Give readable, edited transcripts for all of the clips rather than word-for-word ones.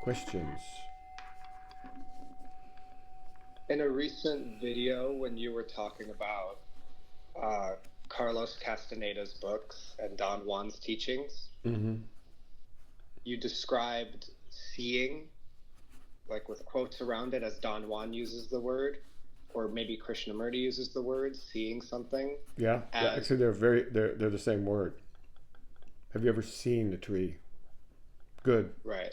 Questions? In a recent video, when you were talking about uh, Carlos Castañeda's books and Don Juan's teachings, Mm-hmm. you described seeing, like with quotes around it, as Don Juan uses the word, or maybe Krishnamurti uses the word, seeing something, Yeah. as, Actually, they're the same word. Have you ever seen a tree? Good. right.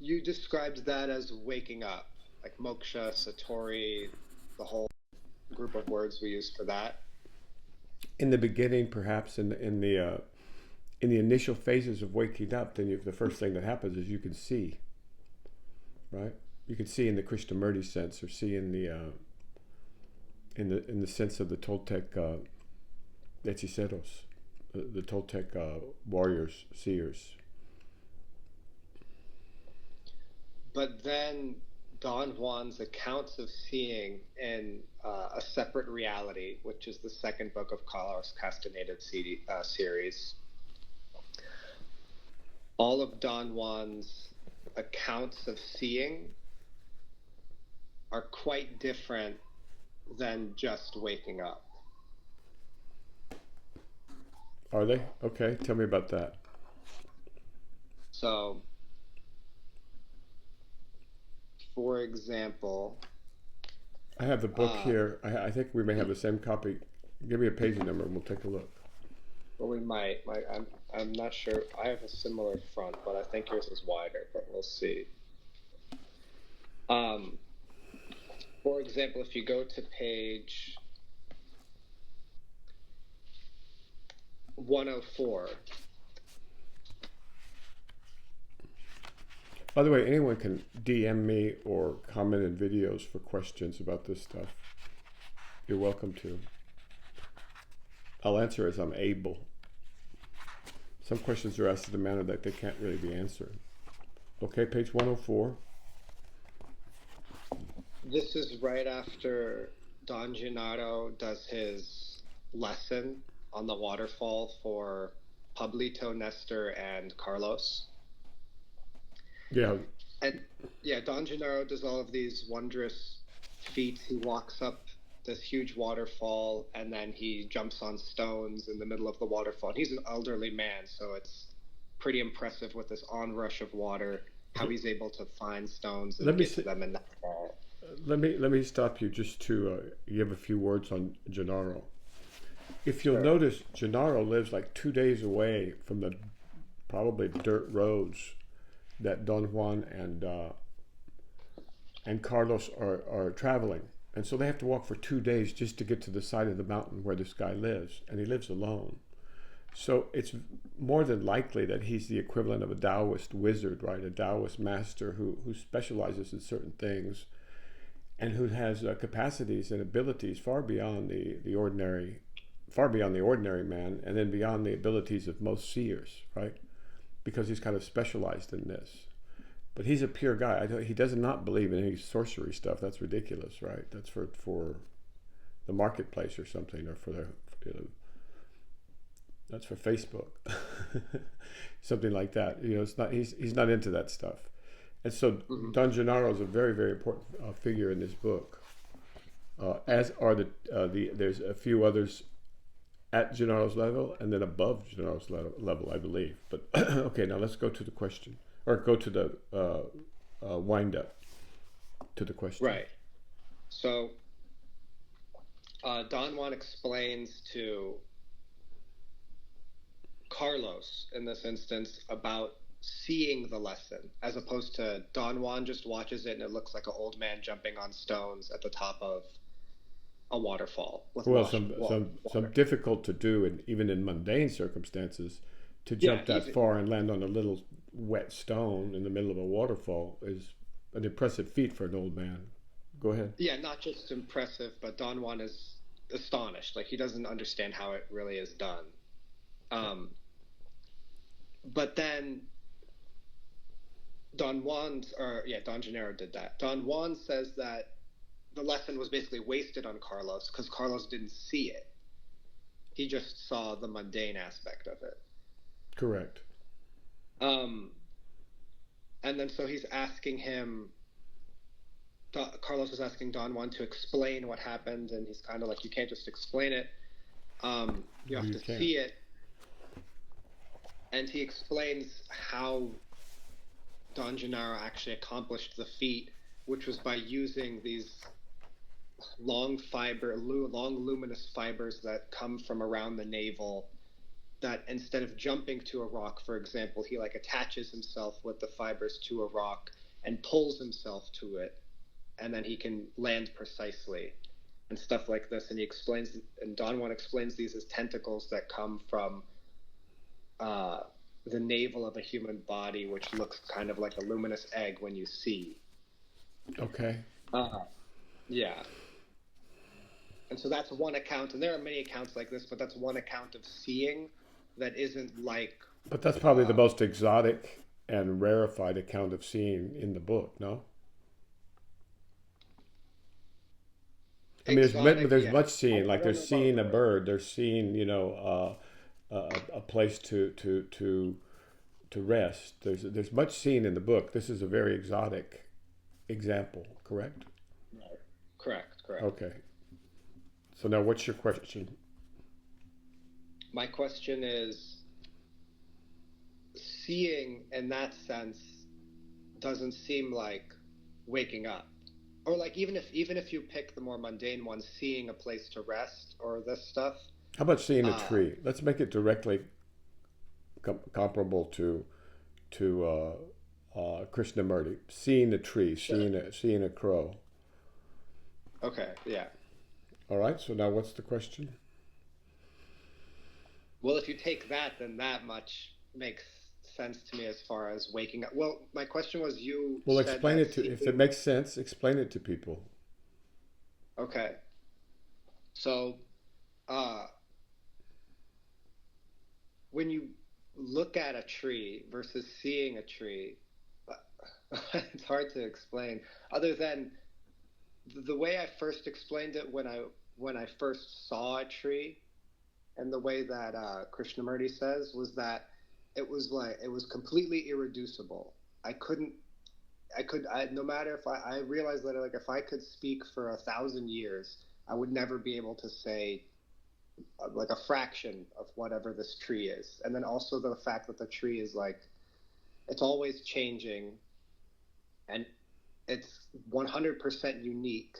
You described that as waking up, like moksha, satori, the whole group of words we use for that. In the beginning, perhaps in the initial phases of waking up, then the first thing that happens is you can see, right? You can see in the Krishnamurti sense, or see in the sense of the Toltec hechiceros, the Toltec warriors, seers. But then Don Juan's accounts of seeing in A Separate Reality, which is the second book of Carlos Castaneda's series, all of Don Juan's accounts of seeing are quite different than just waking up. Are they? Okay, tell me about that. So, for example, I have the book here. I think we may have the same copy. Give me a page number and we'll take a look. well, we might. I'm not sure. I have a similar front, but I think yours is wider. But we'll see. For example, if you go to page 104. By the way, anyone can DM me or comment in videos for questions about this stuff. You're welcome to. I'll answer as I'm able. Some questions are asked in a manner that they can't really be answered. Okay, page 104. This is right after Don Gennaro does his lesson on the waterfall for Pablito, Nestor, and Carlos. Yeah. And yeah, Don Gennaro does all of these wondrous feats. He walks up this huge waterfall and then he jumps on stones in the middle of the waterfall. And he's an elderly man, so it's pretty impressive with this onrush of water, how he's able to find stones and get to them in that fall. Let me stop you just to give a few words on Gennaro. If you'll notice, Gennaro lives like 2 days away from the probably dirt roads that Don Juan and Carlos are traveling. And so they have to walk for 2 days just to get to the side of the mountain where this guy lives. And he lives alone. So it's more than likely that he's the equivalent of a Taoist wizard, right? A Taoist master who specializes in certain things and who has capacities and abilities far beyond the ordinary man, and then beyond the abilities of most seers, right? Because he's kind of specialized in this. But he's a pure guy. He does not believe in any sorcery stuff. That's ridiculous, right? That's for the marketplace or something, or for that's for Facebook, something like that. It's not. He's not into that stuff. And so Don Gennaro is a very, very important figure in this book. As are there's a few others at Gennaro's level and then above Gennaro's level, I believe. But okay, now let's go to the question, or go to the wind up to the question. Right. So Don Juan explains to Carlos in this instance about seeing the lesson, as opposed to Don Juan just watches it and it looks like an old man jumping on stones at the top of a waterfall. With some difficult to do, and even in mundane circumstances, to jump that far and land on a little wet stone in the middle of a waterfall is an impressive feat for an old man. Go ahead. Yeah, not just impressive, but Don Juan is astonished. Like, he doesn't understand how it really is done. But then Don Gennaro did that. Don Juan says that the lesson was basically wasted on Carlos because Carlos didn't see it. He just saw the mundane aspect of it. Correct. And And then so he's asking him, Carlos is asking Don Juan to explain what happened, and he's kind of like, you can't just explain it. You have to see it. And he explains how Don Gennaro actually accomplished the feat, which was by using these long luminous fibers that come from around the navel, that instead of jumping to a rock, for example, he like attaches himself with the fibers to a rock and pulls himself to it, and then he can land precisely and stuff like this. And he explains, and Don Juan explains these as tentacles that come from the navel of a human body, which looks kind of like a luminous egg when you see. Okay. Yeah. And so that's one account, and there are many accounts like this, but that's one account of seeing that isn't like... But that's probably the most exotic and rarefied account of seeing in the book, no? I mean, there's much seeing. Like there's seeing a bird, there's seeing, a place to rest. There's much seeing in the book. This is a very exotic example, correct? Right. Correct. Okay. So now, what's your question? My question is, seeing in that sense doesn't seem like waking up. Or like even if you pick the more mundane one, seeing a place to rest or this stuff. How about seeing a tree? Let's make it directly comparable to Krishnamurti. Seeing a tree, sure. seeing a crow. Okay, yeah. All right, so now what's the question? Well, if you take that, then that much makes sense to me as far as waking up. Well, my question was, you well, said explain it to, if it makes sense, explain it to people. Okay. So, when you look at a tree versus seeing a tree, it's hard to explain, other than the way I first explained it when I first saw a tree, and the way that Krishnamurti says was that it was completely irreducible. No matter if I realized that like if I could speak for 1,000 years, I would never be able to say like a fraction of whatever this tree is. And then also the fact that the tree is like, it's always changing, and it's 100% unique,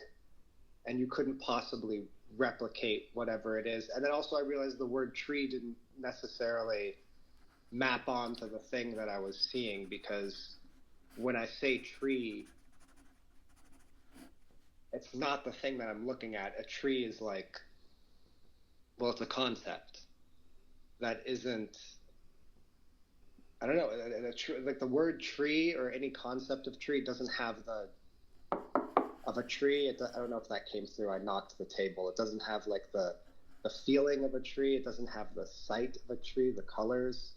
and you couldn't possibly replicate whatever it is. And then also I realized the word tree didn't necessarily map onto the thing that I was seeing, because when I say tree, it's not the thing that I'm looking at. A tree is like, well, it's a concept that isn't, I don't know, like the word tree or any concept of tree doesn't have of a tree. I don't know if that came through. I knocked the table. It doesn't have like the feeling of a tree. It doesn't have the sight of a tree, the colors.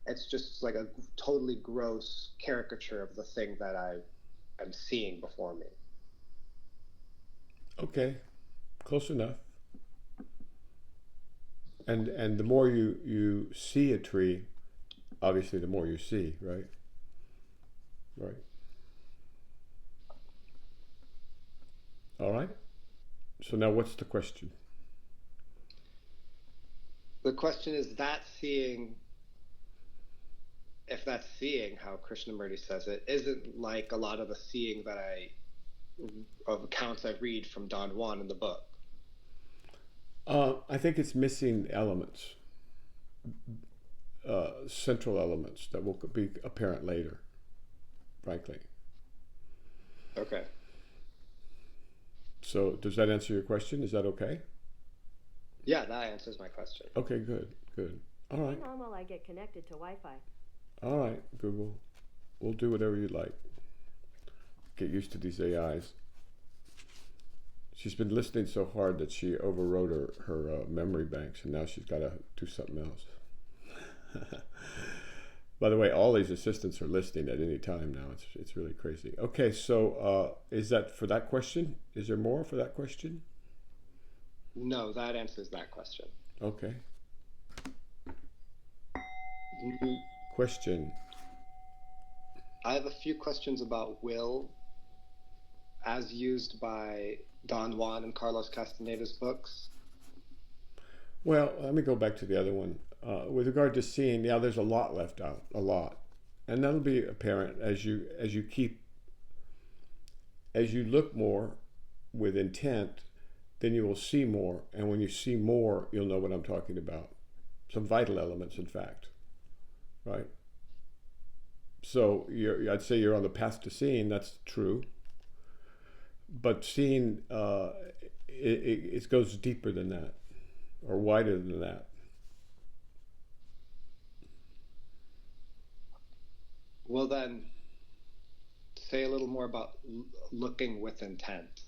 It's just like a totally gross caricature of the thing that I'm seeing before me. Okay, close enough. And the more you see a tree, obviously the more you see, right? Right. All right. So now what's the question? The question is that seeing, if that's seeing, how Krishnamurti says it, isn't like a lot of the seeing that of accounts I read from Don Juan in the book. I think it's missing elements, central elements that will be apparent later, frankly. Okay. So does that answer your question? Is that okay? Yeah, that answers my question. Okay, good. All right. Normal, I get connected to Wi-Fi. All right, Google. We'll do whatever you like. Get used to these AIs. She's been listening so hard that she overrode her memory banks, and now she's got to do something else. By the way, all these assistants are listening at any time now. It's really crazy. Okay, so is that for that question? Is there more for that question? No, that answers that question. Okay. Mm-hmm. Question. I have a few questions about will as used by Don Juan and Carlos Castañeda's books. Well, let me go back to the other one. With regard to seeing, yeah, there's a lot left out, a lot, and that'll be apparent as you look more with intent. Then you will see more, and when you see more, you'll know what I'm talking about. Some vital elements, in fact, right? So I'd say you're on the path to seeing. That's true, but seeing it goes deeper than that, or wider than that. Well, then, say a little more about looking with intent.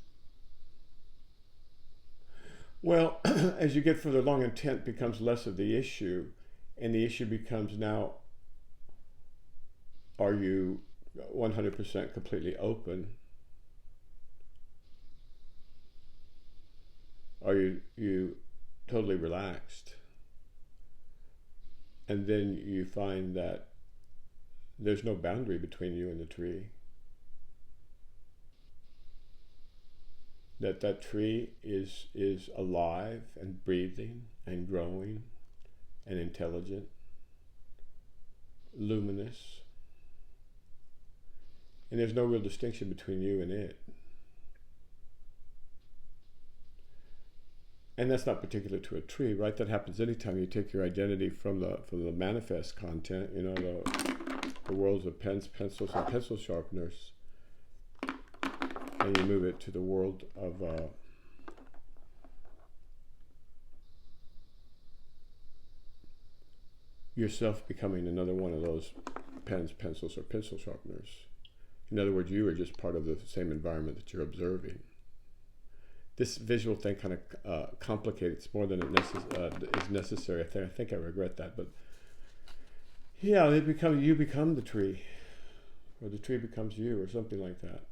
Well, as you get further along, intent becomes less of the issue, and the issue becomes now, are you 100% completely open? Are you totally relaxed? And then you find that there's no boundary between you and the tree. That tree is alive and breathing and growing and intelligent, luminous, and there's no real distinction between you and it. And that's not particular to a tree, right? That happens anytime you take your identity from the manifest content, you know, the worlds of pens, pencils, and pencil sharpeners, and you move it to the world of yourself becoming another one of those pens, pencils, or pencil sharpeners. In other words, you are just part of the same environment that you're observing. This visual thing kind of complicates more than it is necessary. I think I regret that, but yeah, you become the tree, or the tree becomes you, or something like that.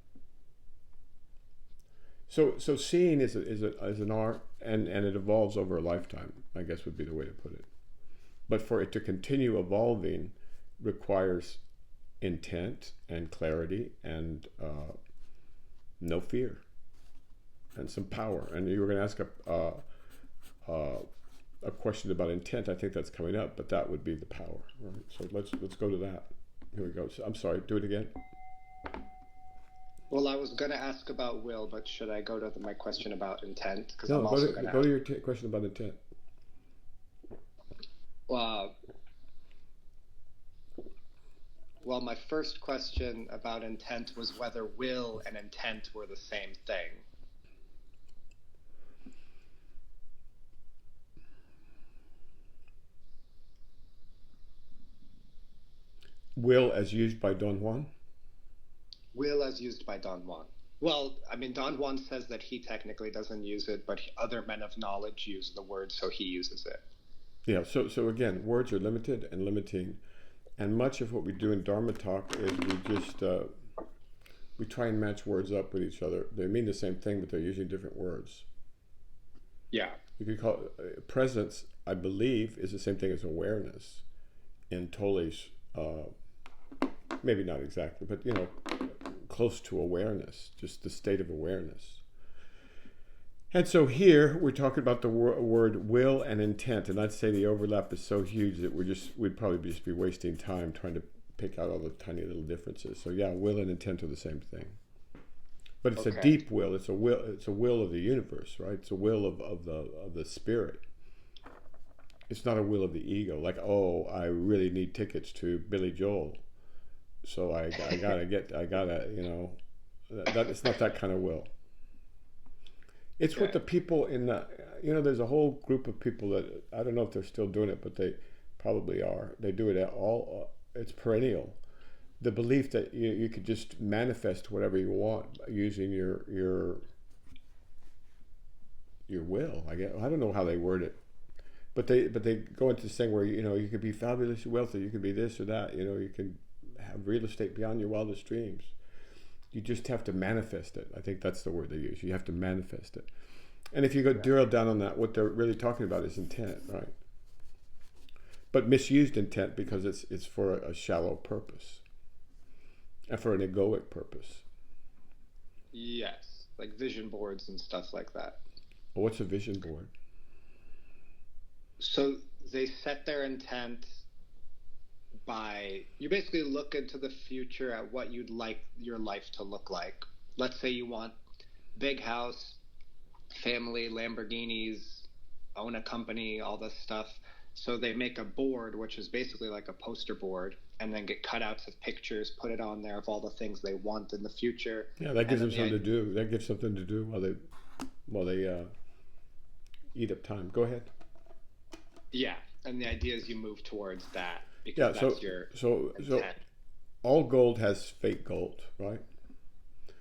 So seeing is an art, and it evolves over a lifetime, I guess would be the way to put it. But for it to continue evolving requires intent and clarity and no fear and some power. And you were going to ask a question about intent. I think that's coming up, but that would be the power. Right? So let's go to that. Here we go. So, I'm sorry. Do it again. Well, I was going to ask about will, but should I go to my question about intent? No, go to your question about intent. Well, my first question about intent was whether will and intent were the same thing. Will as used by Don Juan? Will as used by Don Juan. Well, I mean, Don Juan says that he technically doesn't use it, but other men of knowledge use the word, so he uses it. Yeah, so again, words are limited and limiting. And much of what we do in Dharma talk is we try and match words up with each other. They mean the same thing, but they're using different words. Yeah. You could call it, presence, I believe, is the same thing as awareness in Tolle's, maybe not exactly, but you know, close to awareness, just the state of awareness. And so here we're talking about the word will and intent, and I'd say the overlap is so huge that we'd probably just be wasting time trying to pick out all the tiny little differences. So yeah, will and intent are the same thing, but it's a deep will. It's a will of the universe, right? It's a will of the spirit. It's not a will of the ego, like, oh, I really need tickets to Billy Joel, so I gotta, you know, that it's not that kind of will. It's what the people in the, you know, there's a whole group of people that, I don't know if they're still doing it, but they probably are. They do it at all, it's perennial. The belief that you could just manifest whatever you want using your will. I don't know how they word it, but they go into this thing where, you know, you could be fabulously wealthy, you could be this or that, you know, you can have real estate beyond your wildest dreams. You just have to manifest it. I think that's the word they use. You have to manifest it. And if you go drill down on that, what they're really talking about is intent, right? But misused intent because it's for a shallow purpose. And for an egoic purpose. Yes, like vision boards and stuff like that. Well, what's a vision board? So they set their intent by, you basically look into the future at what you'd like your life to look like. Let's say you want big house, family, Lamborghinis, own a company, all this stuff. So they make a board, which is basically like a poster board, and then get cutouts of pictures, put it on there of all the things they want in the future. Yeah, that gives them something to do. That gives something to do while they eat up time. Go ahead. Yeah, and the idea is you move towards that because that's your intent. So all gold has fake gold, right?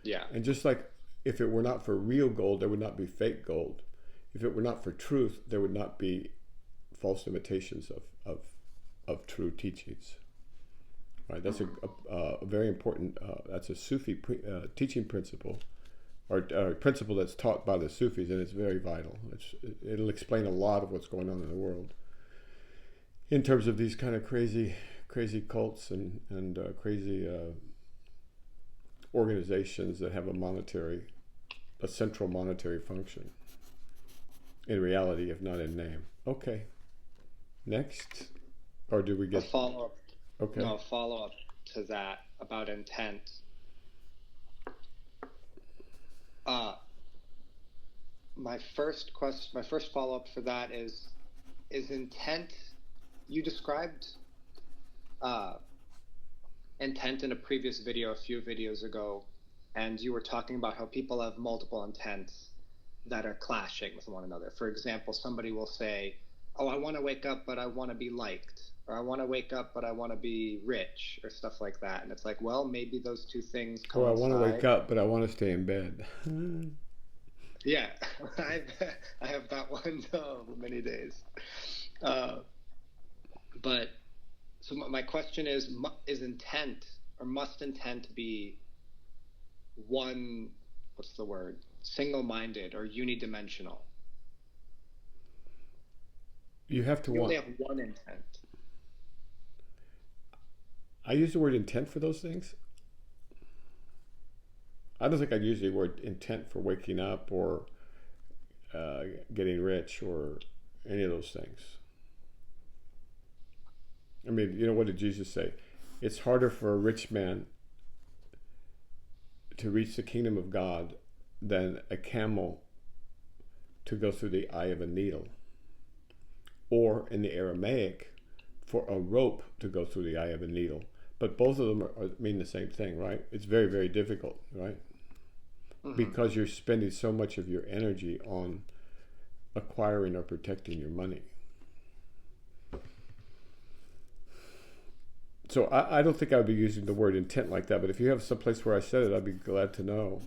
Yeah. And just like if it were not for real gold, there would not be fake gold. If it were not for truth, there would not be false imitations of true teachings. Right? That's a very important. That's a Sufi teaching principle, or principle that's taught by the Sufis, and it's very vital. It'll explain a lot of what's going on in the world in terms of these kind of crazy cults and crazy organizations that have a central monetary function in reality, if not in name. Okay. Next, or do we get a follow-up? Okay. No, a follow-up to that about intent. My first follow-up for that is intent. You described intent in a previous video, a few videos ago, and you were talking about how people have multiple intents that are clashing with one another. For example, somebody will say, oh, I want to wake up, but I want to be liked. Or I want to wake up, but I want to be rich, or stuff like that. And it's like, well, maybe those two things coincide. Or I want to wake up, but I want to stay in bed. Yeah, I have that one many days. But so my question is intent, or must intent be one, what's the word, single-minded or unidimensional? You have to you only have one intent. I use the word intent for those things. I don't think I'd use the word intent for waking up or getting rich or any of those things. I mean, what did Jesus say? It's harder for a rich man to reach the kingdom of God than a camel to go through the eye of a needle. Or in the Aramaic, for a rope to go through the eye of a needle. But both of them mean the same thing, right? It's very, very difficult, right? Mm-hmm. Because you're spending so much of your energy on acquiring or protecting your money. So I don't think I would be using the word intent like that, but if you have some place where I said it, I'd be glad to know.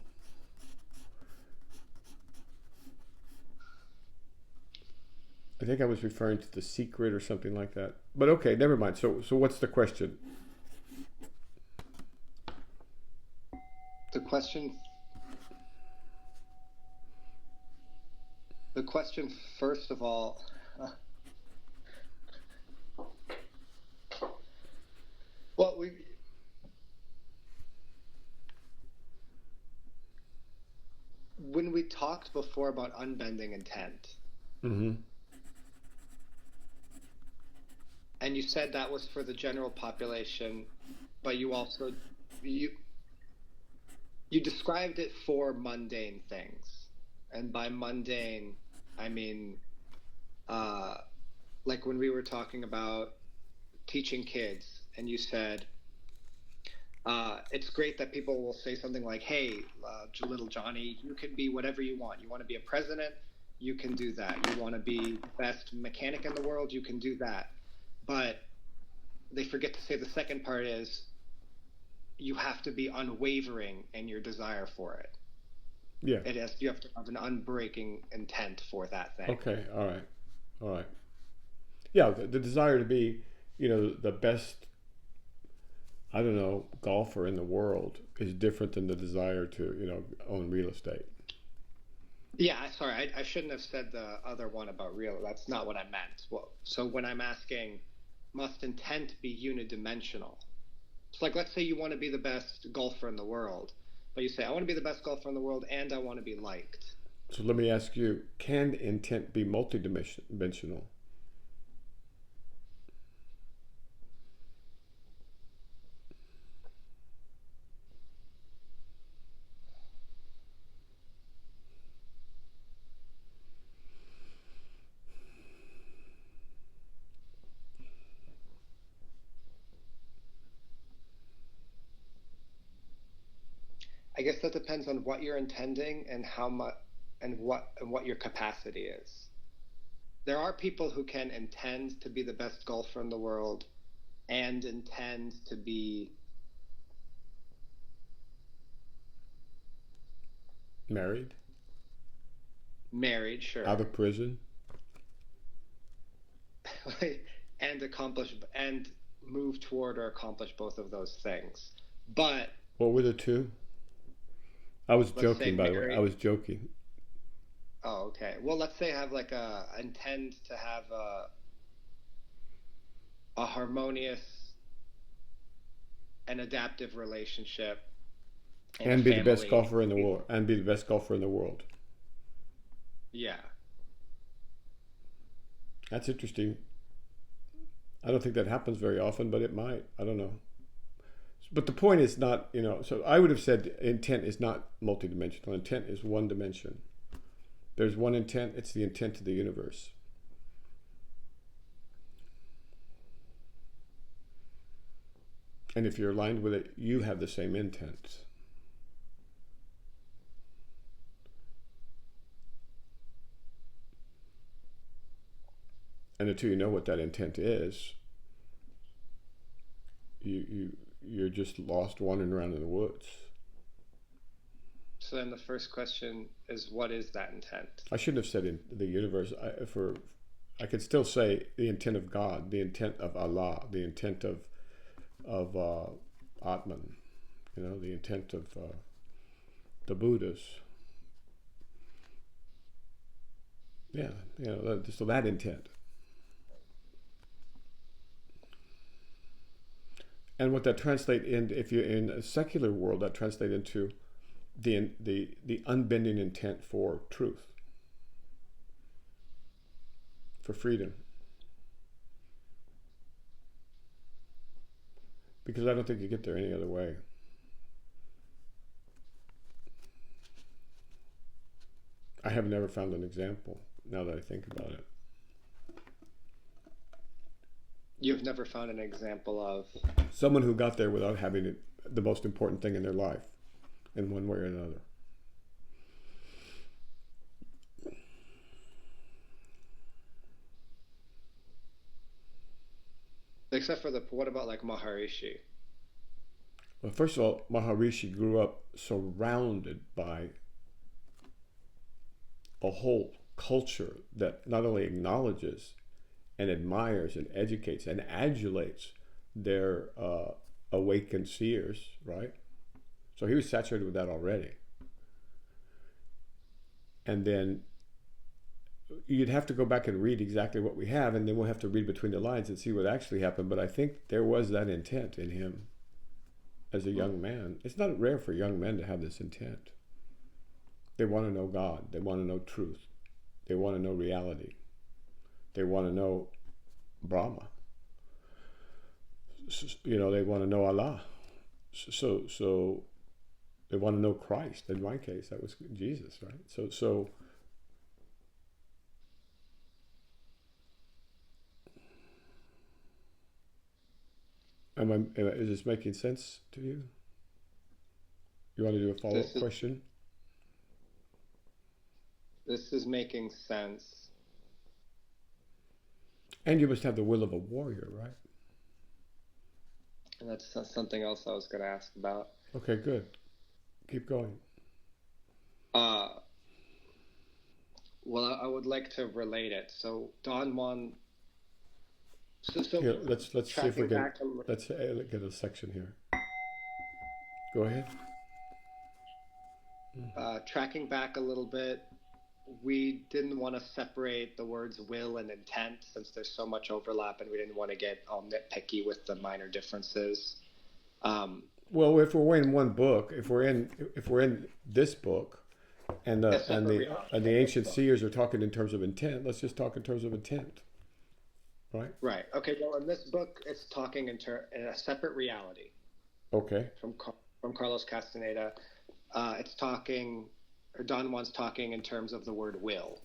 I think I was referring to The Secret or something like that. But okay, never mind. So what's the question? The question, first of all, when we talked before about unbending intent, mm-hmm. and you said that was for the general population, but you also you described it for mundane things, and by mundane I mean like when we were talking about teaching kids, and you said it's great that people will say something like, hey, little Johnny, you can be whatever you want. You want to be a president, you can do that. You want to be the best mechanic in the world, you can do that. But they forget to say the second part is you have to be unwavering in your desire for it. Yeah. You have to have an unbreaking intent for that thing. Okay, all right. Yeah, the desire to be, the best, I don't know, golfer in the world is different than the desire to, own real estate. Yeah, sorry, I shouldn't have said the other one about real. That's not what I meant. Well, so when I'm asking, must intent be unidimensional? It's like, let's say you want to be the best golfer in the world, but you say, I want to be the best golfer in the world and I want to be liked. So let me ask you, can intent be multidimensional? I guess that depends on what you're intending and how much and what your capacity is. There are people who can intend to be the best golfer in the world and intend to be Married? married, sure, Out of prison? and accomplish and move toward or accomplish both of those things. But What were the two? I was let's say joking, by the way. I married. was joking. Oh, okay. Well, let's say I have like a intend to have a harmonious and adaptive relationship and a And be the best family. golfer in the world. And be the best golfer in the world. Yeah. That's interesting. I don't think that happens very often, but it might. I don't know. But the point is not, so I would have said intent is not multidimensional. Intent is one dimension. There's one intent, it's the intent of the universe. And if you're aligned with it, you have the same intent. And until you know what that intent is, you're just lost wandering around in the woods. So then the first question is, what is that intent? I shouldn't have said in the universe. I could still say the intent of God, the intent of Allah, the intent of Atman, the intent of the Buddhas. Yeah, so that intent. And what that translates into, if you're in a secular world, that translates into the unbending intent for truth, for freedom. Because I don't think you get there any other way. I have never found an example, now that I think about it. You've never found an example of Someone who got there without having it, the most important thing in their life, in one way or another. except for what about like Maharishi? Well, first of all, Maharishi grew up surrounded by a whole culture that not only acknowledges and admires and educates and adulates their awakened seers, right? So he was saturated with that already. And then you'd have to go back and read exactly what we have, and then we'll have to read between the lines and see what actually happened. But I think there was that intent in him as a young man. It's not rare for young men to have this intent. They want to know God. They want to know truth. They want to know reality. They want to know Brahma. They want to know Allah. So they want to know Christ. In my case, that was Jesus, right? So is this making sense to you? You want to do a follow-up question? This is making sense. And you must have the will of a warrior, right? And that's something else I was going to ask about. Okay, good. Keep going. Well, I would like to relate it. So Don Juan. So Here, let's see if we can. tracking back Let's get a section here. Go ahead. tracking back a little bit, we didn't want to separate the words will and intent since there's so much overlap, and we didn't want to get all nitpicky with the minor differences. Well, if we're in one book, if we're in this book, and the ancient seers are talking in terms of intent, let's just talk in terms of intent, right? Right. Okay. Well, in this book, it's talking in a separate reality. Okay. From Carlos Castaneda, it's talking, or Don Juan's talking in terms of the word will.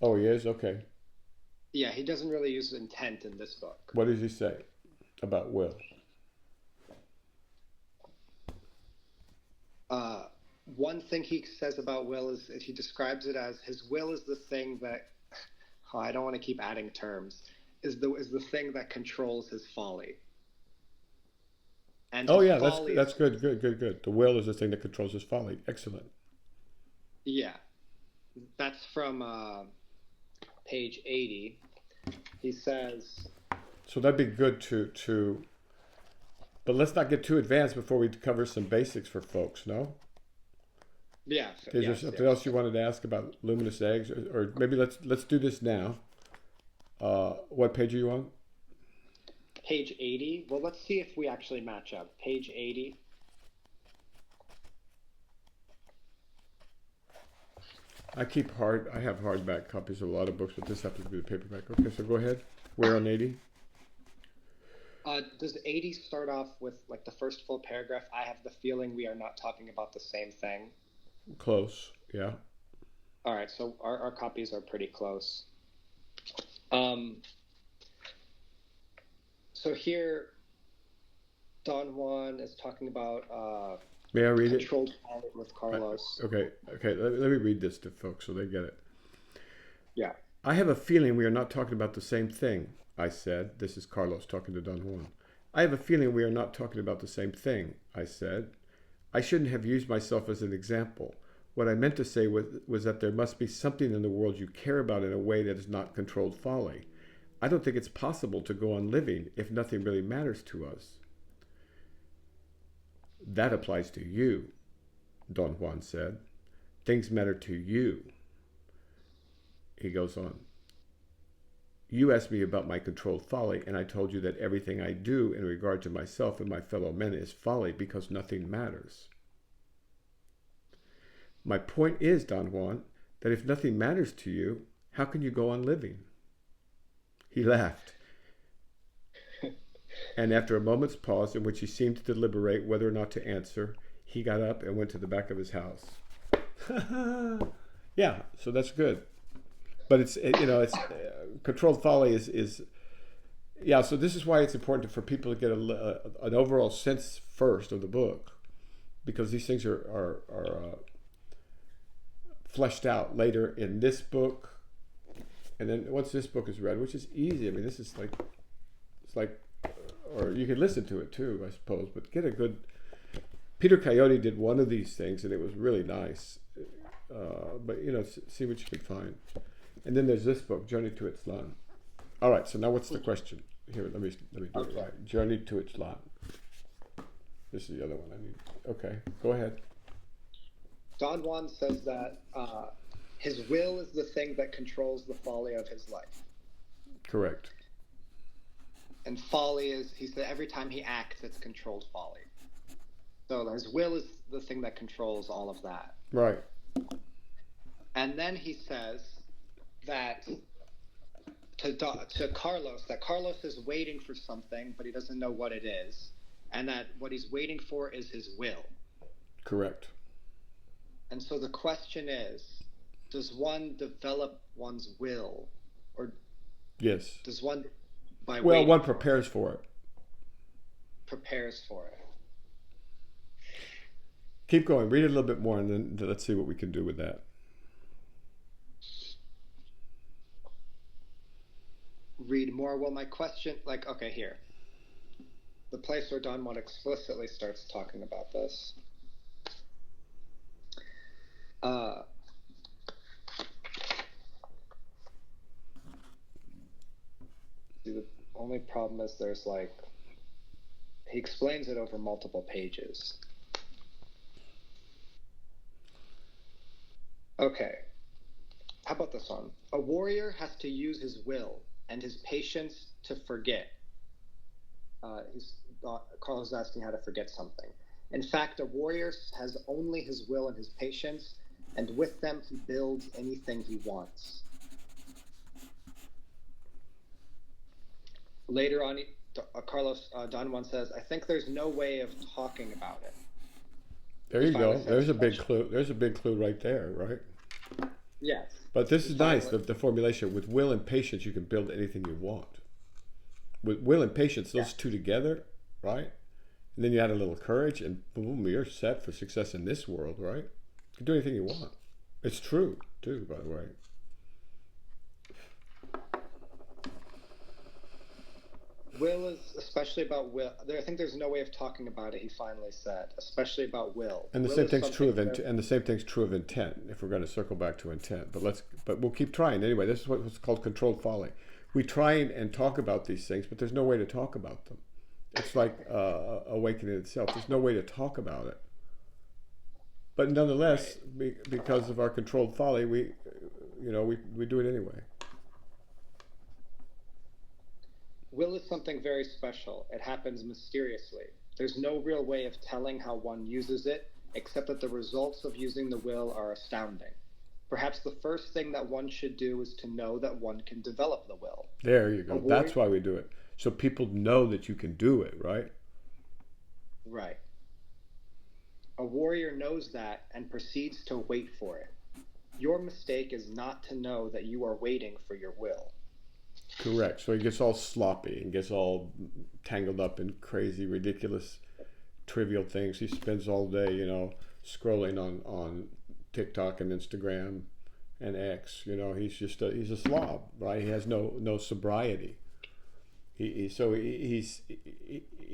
Oh, he is? Okay. Yeah, he doesn't really use intent in this book. What does he say about will? One thing he says about will is he describes it as his will is the thing that, I don't want to keep adding terms, is the thing that controls his folly. And oh yeah, that's good. The will is the thing that controls his folly. Excellent. Yeah, that's from page 80. He says. So that'd be good to. But let's not get too advanced before we cover some basics for folks. No. Yeah. Is there something else you wanted to ask about luminous eggs, or maybe let's do this now? What page are you on? Page 80. Well, let's see if we actually match up. Page 80. I have hardback copies of a lot of books, but this happens to be the paperback. Okay, so go ahead. We're on 80. Does 80 start off with like the first full paragraph? I have the feeling we are not talking about the same thing. Close, yeah. All right, so our copies are pretty close. So here, Don Juan is talking about may I read controlled folly with Carlos. Okay. Let me read this to folks so they get it. Yeah. I have a feeling we are not talking about the same thing, I said. This is Carlos talking to Don Juan. I have a feeling we are not talking about the same thing, I said. I shouldn't have used myself as an example. What I meant to say was that there must be something in the world you care about in a way that is not controlled folly. I don't think it's possible to go on living if nothing really matters to us. That applies to you, Don Juan said. Things matter to you. He goes on. You asked me about my controlled folly, and I told you that everything I do in regard to myself and my fellow men is folly because nothing matters. My point is, Don Juan, that if nothing matters to you, how can you go on living? He laughed. And after a moment's pause in which he seemed to deliberate whether or not to answer, he got up and went to the back of his house. Yeah, so that's good. But it's controlled folly is yeah. So this is why it's important for people to get an overall sense first of the book, because these things are fleshed out later in this book, and then once this book is read, which is easy. I mean, this is like, or you can listen to it too, I suppose. But get a good. Peter Coyote did one of these things, and it was really nice. But see what you can find. And then there's this book, Journey to Ixtlan. All right, so now what's the question? Here, let me do it right. Journey to Ixtlan. This is the other one I need. Okay, go ahead. Don Juan says that his will is the thing that controls the folly of his life. Correct. And folly is, he said, every time he acts, it's controlled folly. So his will is the thing that controls all of that. Right. And then he says that to Carlos, that Carlos is waiting for something, but he doesn't know what it is, and that what he's waiting for is his will. Correct. And so the question is, does one develop one's will, or yes, does one one prepares for it. Prepares for it. Keep going. Read it a little bit more, and then let's see what we can do with that. Read more. Well, my question, okay, here. The place where Don Juan explicitly starts talking about this. The only problem is he explains it over multiple pages. Okay. How about this one? A warrior has to use his will and his patience to forget. Carlos is asking how to forget something. In fact, a warrior has only his will and his patience, and with them he builds anything he wants. Later on, Don Juan says, I think there's no way of talking about it. There you go. There's a big clue. There's a big clue right there, right? Yes. But this is nice, the formulation. With will and patience, you can build anything you want. With will and patience, those two together, right? And then you add a little courage, and boom, you're set for success in this world, right? You can do anything you want. It's true, too, by the way. Will is especially about will. I think there's no way of talking about it, he finally said, especially about will. And the will same thing's true of and the same thing's true of intent, if we're going to circle back to intent. But we'll keep trying anyway. This is what's called controlled folly. We try and talk about these things, but there's no way to talk about them. It's like awakening itself. There's no way to talk about it. But nonetheless, because of our controlled folly, we do it anyway. Will is something very special. It happens mysteriously. There's no real way of telling how one uses it, except that the results of using the will are astounding. Perhaps the first thing that one should do is to know that one can develop the will. There you go. That's why we do it. So people know that you can do it, right? Right. A warrior knows that and proceeds to wait for it. Your mistake is not to know that you are waiting for your will. Correct. So he gets all sloppy and gets all tangled up in crazy, ridiculous, trivial things. He spends all day, scrolling on TikTok and Instagram and X. He's a slob, right? He has no sobriety. He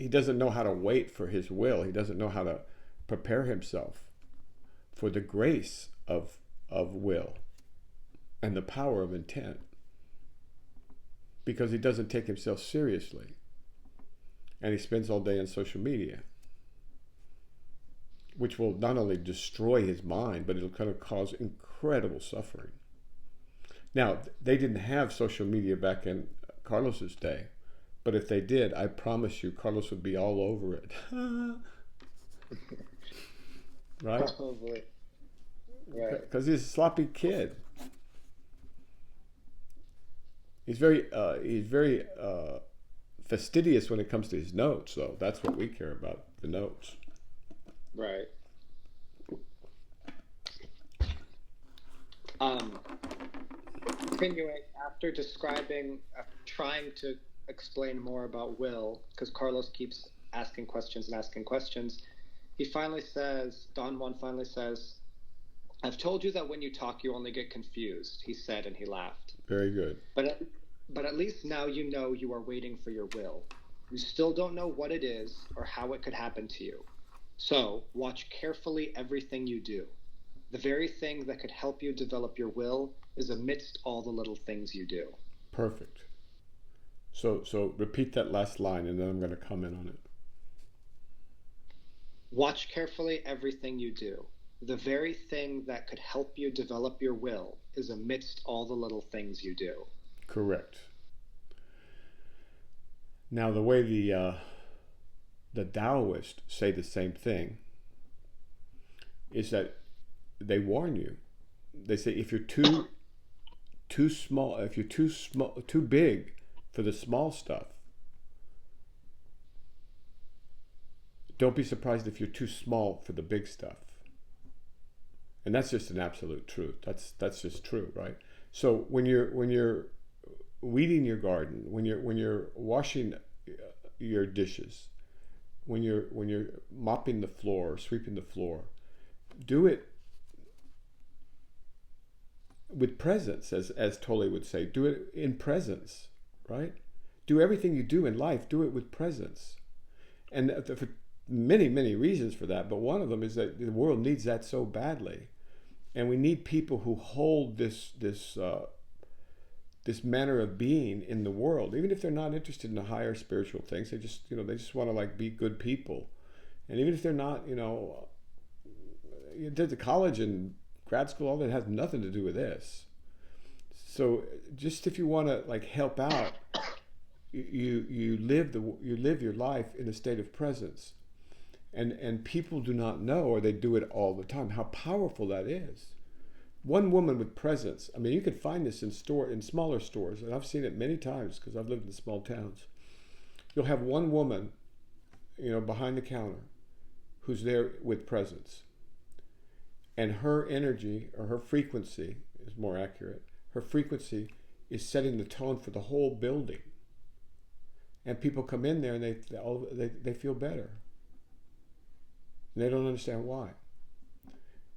doesn't know how to wait for his will. He doesn't know how to prepare himself for the grace of will and the power of intent, because he doesn't take himself seriously, and he spends all day on social media, which will not only destroy his mind, but it'll kind of cause incredible suffering. Now, they didn't have social media back in Carlos's day, but if they did, I promise you, Carlos would be all over it. Right? Probably. Right. Because he's a sloppy kid. He's very fastidious when it comes to his notes, though. That's what we care about, the notes. Right. Continuing, after trying to explain more about will, because Carlos keeps asking questions, he finally says, Don Juan finally says, I've told you that when you talk, you only get confused, he said, and he laughed. Very good. But at least now you know you are waiting for your will. You still don't know what it is or how it could happen to you. So watch carefully everything you do. The very thing that could help you develop your will is amidst all the little things you do. Perfect. So repeat that last line, and then I'm going to comment on it. Watch carefully everything you do. The very thing that could help you develop your will is amidst all the little things you do. Correct. Now, the way the Taoists say the same thing is that they warn you. They say if you're too small, if you're too big for the small stuff, don't be surprised if you're too small for the big stuff. And that's just an absolute truth. That's just true, right? So when you're weeding your garden, when you're washing your dishes, when you're mopping the floor, sweeping the floor, do it with presence, as Tolle would say. Do it in presence, right? Do everything you do in life, do it with presence. And for many, many reasons for that, but one of them is that the world needs that so badly. And we need people who hold this manner of being in the world, even if they're not interested in the higher spiritual things. They just want to be good people. And even if they're not, the college and grad school, all that has nothing to do with this. So just if you want to help out, you live your life in a state of presence, and people do not know, or they do it all the time, how powerful that is. One woman with presence. I mean, you can find this in smaller stores, and I've seen it many times because I've lived in small towns. You'll have one woman, behind the counter, who's there with presence, and her energy, or her frequency is more accurate. Her frequency is setting the tone for the whole building, and people come in there and they feel better, and they don't understand why.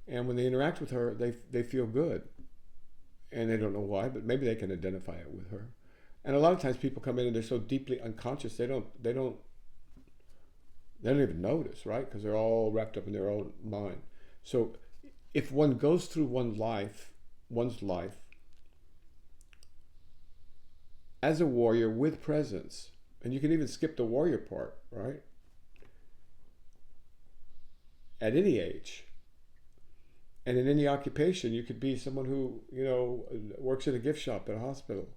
And when they interact with her, they feel good, and they don't know why, but maybe they can identify it with her. And a lot of times people come in and they're so deeply unconscious they don't even notice, right? Because they're all wrapped up in their own mind. So if one goes through one's life as a warrior with presence, and you can even skip the warrior part, right? At any age. And in any occupation, you could be someone who, works at a gift shop at a hospital.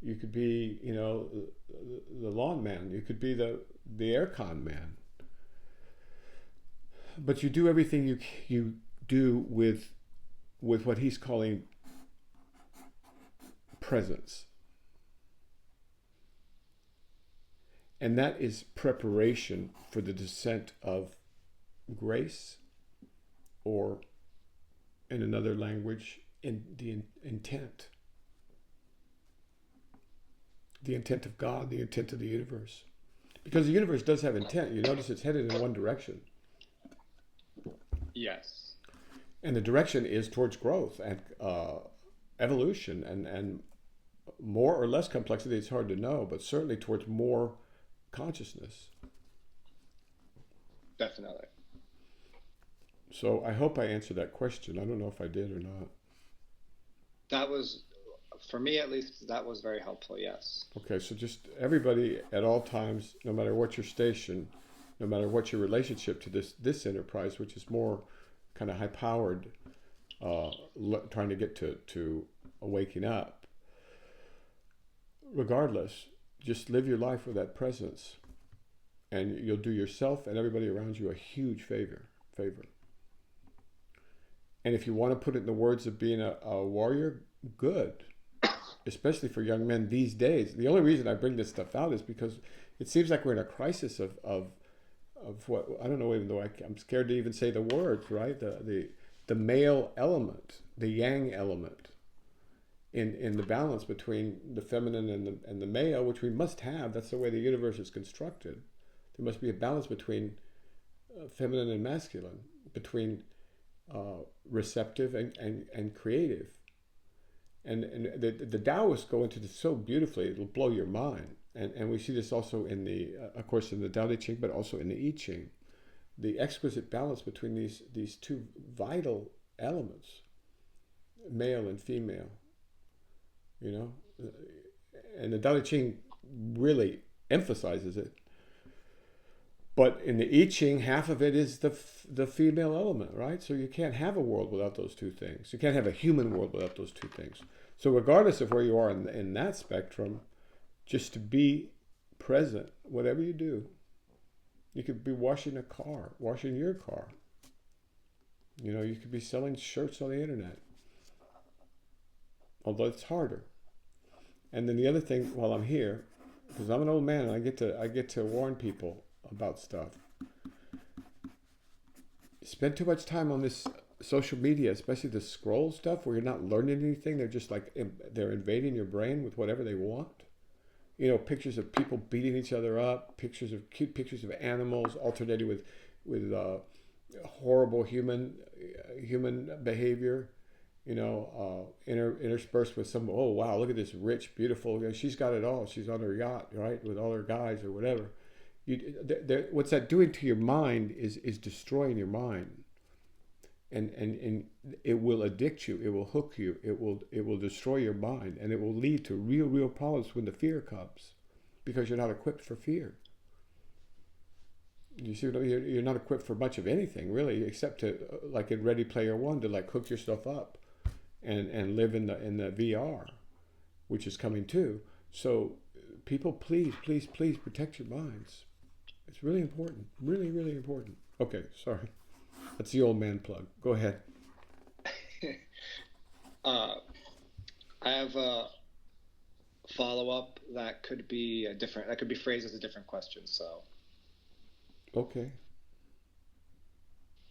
You could be, the lawn man. You could be the aircon man. But you do everything you do with what he's calling presence. And that is preparation for the descent of grace, or in another language, in the intent. The intent of God, the intent of the universe. Because the universe does have intent. You notice it's headed in one direction. Yes. And the direction is towards growth and evolution and more or less complexity. It's hard to know, but certainly towards more consciousness. Definitely. So I hope I answered that question. I don't know if I did or not. That was, for me at least, that was very helpful, yes. Okay, so just everybody at all times, no matter what your station, no matter what your relationship to this enterprise, which is more kind of high-powered, trying to get to waking up, regardless, just live your life with that presence, and you'll do yourself and everybody around you a huge favor. And if you want to put it in the words of being a warrior, good. Especially for young men these days. The only reason I bring this stuff out is because it seems like we're in a crisis of what, I don't know, even though I'm scared to even say the words, right? The male element, the yang element, in the balance between the feminine and the male, which we must have. That's the way the universe is constructed. There must be a balance between feminine and masculine, between receptive and creative. And the Taoists go into this so beautifully, it'll blow your mind. And we see this also in of course, in the Tao Te Ching, but also in the I Ching. The exquisite balance between these two vital elements, male and female, and the Tao Te Ching really emphasizes it. But in the I Ching, half of it is the female element, right? So you can't have a world without those two things. You can't have a human world without those two things. So regardless of where you are in that spectrum, just to be present, whatever you do. You could be washing your car. You could be selling shirts on the internet. Although it's harder. And then the other thing, while I'm here, because I'm an old man and I get to warn people about stuff. Spend too much time on this social media, especially the scroll stuff where you're not learning anything. They're just like, they're invading your brain with whatever they want. Pictures of people beating each other up, cute pictures of animals alternating with horrible human behavior, interspersed with some, oh wow, look at this rich, beautiful, she's got it all. She's on her yacht, right, with all her guys or whatever. What's that doing to your mind is destroying your mind, and it will addict you, it will hook you, it will destroy your mind, and it will lead to real problems when the fear comes, because you're not equipped for fear. You see, you're not equipped for much of anything really, except to, like in Ready Player One, to like hook yourself up and live in the VR, which is coming too. So people, please, please, please protect your minds. It's really important. Really, really important. Okay, sorry. That's the old man plug. Go ahead. I have a follow-up that could be phrased as a different question. So, Okay.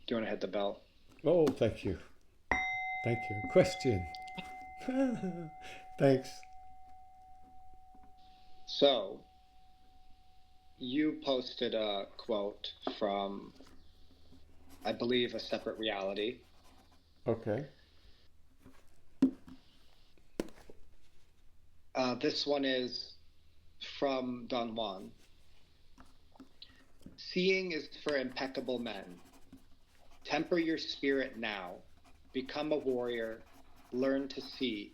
do you want to hit the bell? Oh, thank you. Thank you. Question. Thanks. So, you posted a quote from, I believe, A Separate Reality. Okay. This one is from Don Juan. Seeing is for impeccable men. Temper your spirit now. Become a warrior. Learn to see.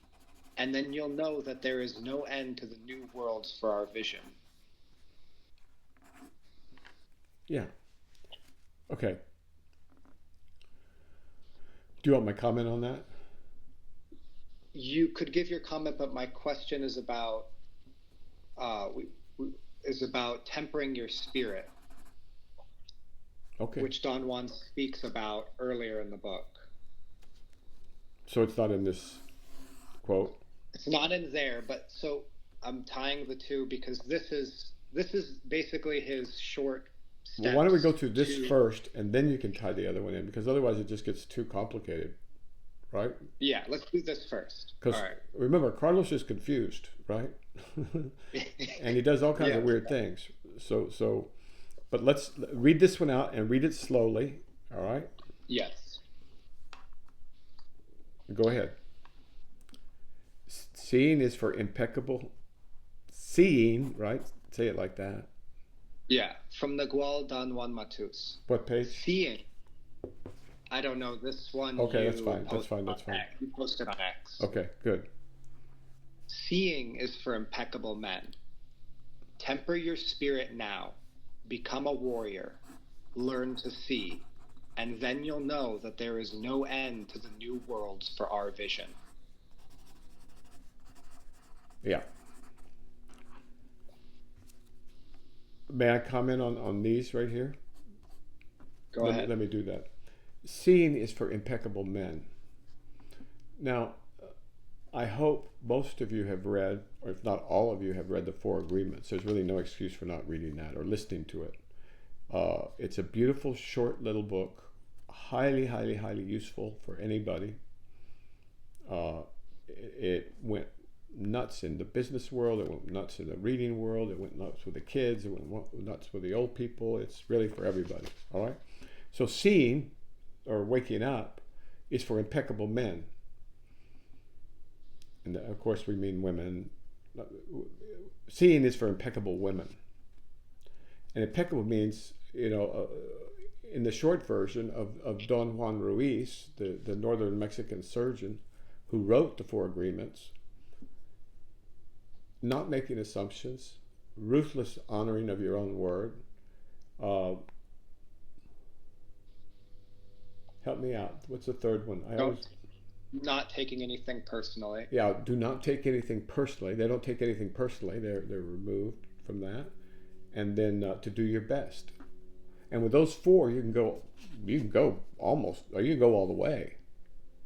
And then you'll know that there is no end to the new worlds for our vision. Yeah. Okay. Do you want my comment on that? You could give your comment, but my question is about tempering your spirit, Okay. which Don Juan speaks about earlier in the book. So it's not in this quote? It's not in there, but so I'm tying the two because this is basically his short steps. Well, why don't we go through this first, and then you can tie the other one in, because otherwise it just gets too complicated, right? Yeah, let's do this first. Because All right. remember, Carlos is confused, right? And he does all kinds of Yeah. weird things. So, but let's read this one out and read it slowly. All right. Yes. Go ahead. Seeing is for impeccable. Seeing, right? Say it like that. Yeah, from Naqual Don Juan Matus. What page? Seeing. I don't know this one. Okay, you that's fine. That's posted fine. That's on fine. X. You posted on X. Okay, good. Seeing is for impeccable men. Temper your spirit now. Become a warrior. Learn to see. And then you'll know that there is no end to the new worlds for our vision. Yeah. May I comment on these right here? Go ahead. Let me do that. Seeing is for impeccable men. Now, I hope most of you have read, or if not all of you have read the Four Agreements. There's really no excuse for not reading that or listening to it. It's a beautiful, short little book, highly, highly, highly useful for anybody. It went nuts in the business world, it went nuts in the reading world, it went nuts with the kids, it went nuts with the old people. It's really for everybody, all right? So seeing, or waking up, is for impeccable men. And of course we mean women. Seeing is for impeccable women. And impeccable means, in the short version of Don Juan Ruiz, the northern Mexican surgeon who wrote the Four Agreements, not making assumptions, ruthless honoring of your own word. Help me out. What's the third one? Not taking anything personally. Yeah, do not take anything personally. They don't take anything personally. They're removed from that. And then to do your best. And with those four, you can go almost, or you can go all the way,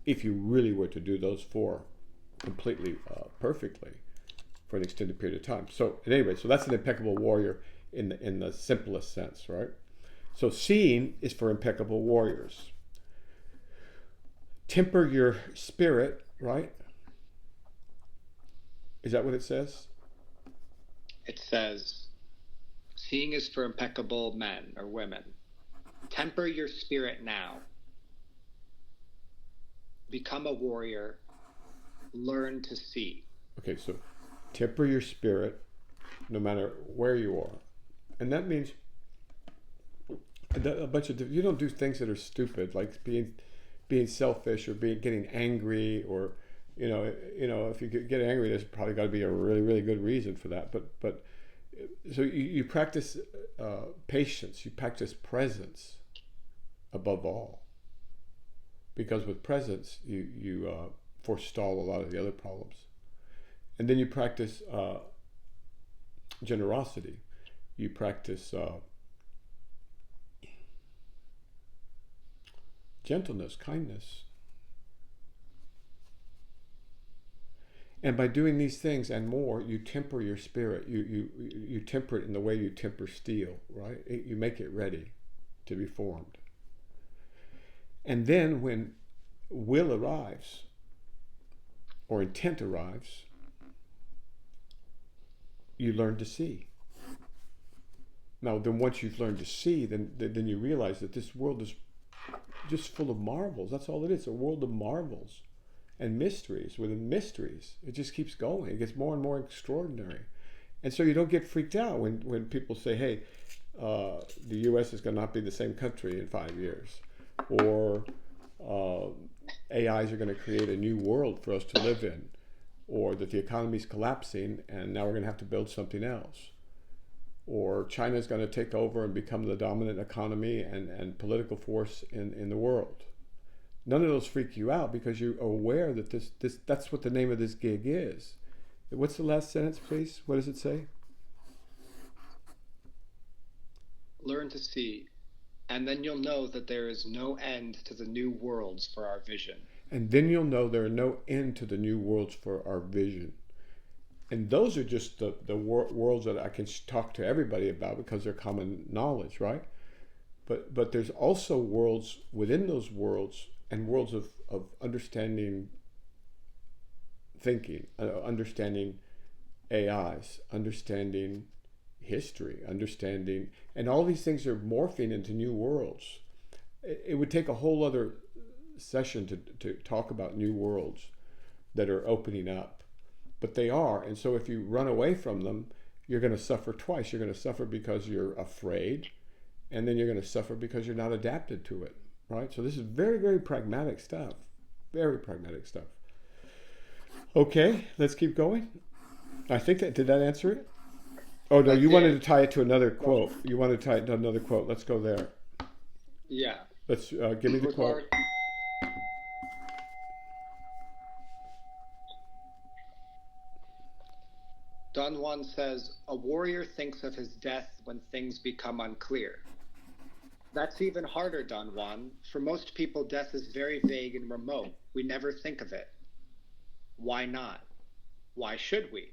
if you really were to do those four completely perfectly for an extended period of time. So at any rate, so that's an impeccable warrior in the simplest sense, right? So seeing is for impeccable warriors. Temper your spirit, right? Is that what it says? It says, seeing is for impeccable men or women. Temper your spirit now. Become a warrior. Learn to see. Okay, so temper your spirit no matter where you are. And that means you don't do things that are stupid, like being selfish or getting angry, or if you get angry, there's probably got to be a really, really good reason for that. But so you practice patience, you practice presence above all, because with presence you forestall a lot of the other problems. And then you practice generosity. You practice gentleness, kindness. And by doing these things and more, you temper your spirit. You temper it in the way you temper steel, right? You make it ready to be formed. And then when will arrives, or intent arrives, you learn to see. Now, then once you've learned to see, then you realize that this world is just full of marvels. That's all it is, a world of marvels and mysteries within mysteries. It just keeps going. It gets more and more extraordinary. And so you don't get freaked out when people say, hey, the U.S. is going to not be the same country in 5 years, or AIs are going to create a new world for us to live in, or that the economy is collapsing and now we're going to have to build something else, or China is going to take over and become the dominant economy and political force in the world. None of those freak you out because you're aware that that's what the name of this gig is. What's the last sentence, please? What does it say? Learn to see, and then you'll know that there is no end to the new worlds for our vision. And then you'll know there are no end to the new worlds for our vision. And those are just the worlds that I can talk to everybody about because they're common knowledge, right? But there's also worlds within those worlds, and worlds of understanding thinking, understanding AIs, understanding history, understanding, and all these things are morphing into new worlds. It would take a whole other session to talk about new worlds that are opening up, but they are. And so if you run away from them, you're going to suffer twice. You're going to suffer because you're afraid, and then you're going to suffer because you're not adapted to it, right? So this is very, very pragmatic stuff. Very pragmatic stuff. Okay, let's keep going. I think did that answer it? Oh, no, you wanted to tie it to another quote. You wanted to tie it to another quote. Let's go there. Yeah. Let's give me the quote. Don Juan says, a warrior thinks of his death when things become unclear. That's even harder, Don Juan. For most people, death is very vague and remote. We never think of it. Why not? Why should we?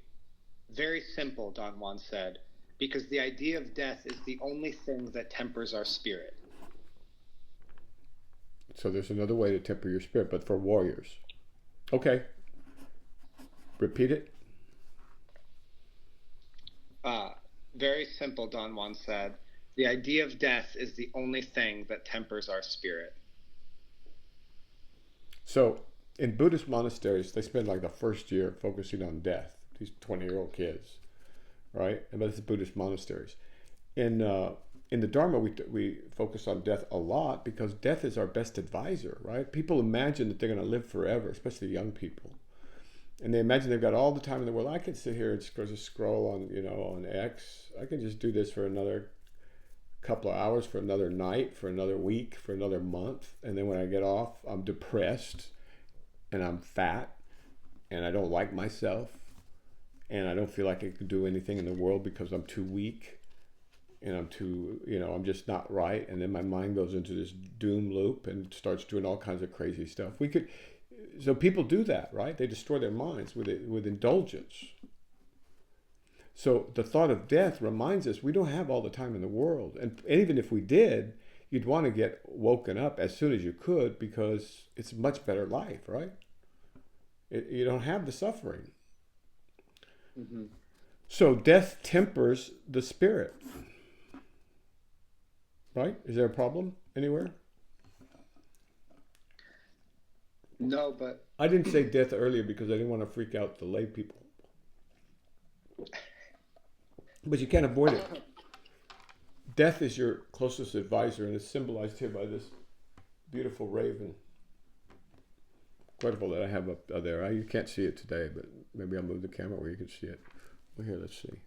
Very simple, Don Juan said, because the idea of death is the only thing that tempers our spirit. So there's another way to temper your spirit, but for warriors. Okay. Repeat it. Very simple, Don Juan said. The idea of death is the only thing that tempers our spirit. So in Buddhist monasteries, they spend like the first year focusing on death. These 20-year-old kids, right? But it's the Buddhist monasteries. In the Dharma, we focus on death a lot because death is our best advisor, right? People imagine that they're going to live forever, especially young people. And they imagine they've got all the time in the world. I can sit here and just scroll on X. I can just do this for another couple of hours, for another night, for another week, for another month. And then when I get off, I'm depressed and I'm fat and I don't like myself and I don't feel like I can do anything in the world because I'm too weak and I'm too, I'm just not right. And then my mind goes into this doom loop and starts doing all kinds of crazy stuff. So people do that, right? They destroy their minds with indulgence. So the thought of death reminds us we don't have all the time in the world. And even if we did, you'd want to get woken up as soon as you could because it's a much better life, right? You don't have the suffering. Mm-hmm. So death tempers the spirit. Right? Is there a problem anywhere? No, but... I didn't say death earlier because I didn't want to freak out the lay people. But you can't avoid it. Death is your closest advisor, and it's symbolized here by this beautiful raven. Incredible that I have up there. You can't see it today, but maybe I'll move the camera where you can see it. Well, here, let's see.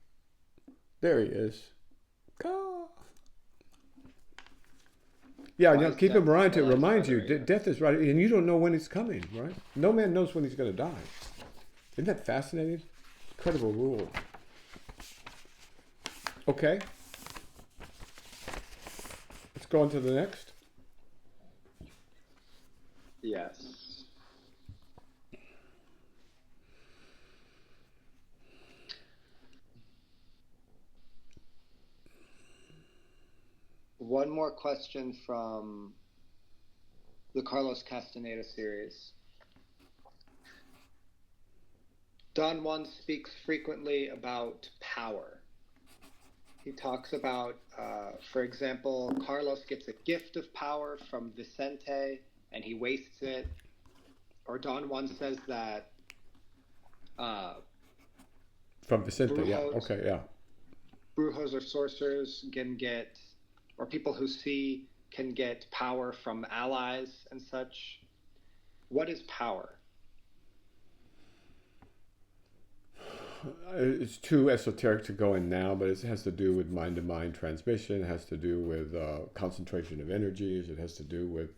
There he is. Ah. Yeah, keep in mind to remind you, death is right, and you don't know when it's coming, right? No man knows when he's going to die. Isn't that fascinating? Incredible rule. Okay. Let's go on to the next. Yes. One more question from the Carlos Castañeda series. Don Juan speaks frequently about power. He talks about, for example, Carlos gets a gift of power from Vicente and he wastes it. Or Don Juan says that From Vicente, brujos, yeah. Okay, yeah. brujos or sorcerers can get, or people who see can get power from allies and such. What is power? It's too esoteric to go in now, but it has to do with mind-to-mind transmission. It has to do with concentration of energies. It has to do with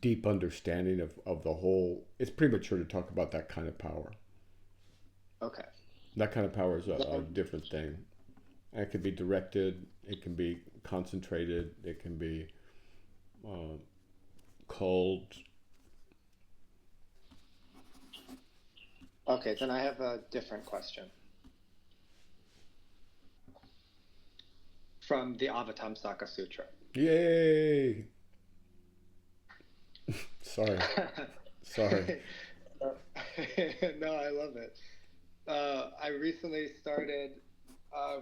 deep understanding of the whole. It's premature to talk about that kind of power. Okay. That kind of power is a different thing. And it can be directed. It can be concentrated. It can be cold. Okay, then I have a different question. From the Avatamsaka Sutra. Yay! Sorry. No, I love it. I recently started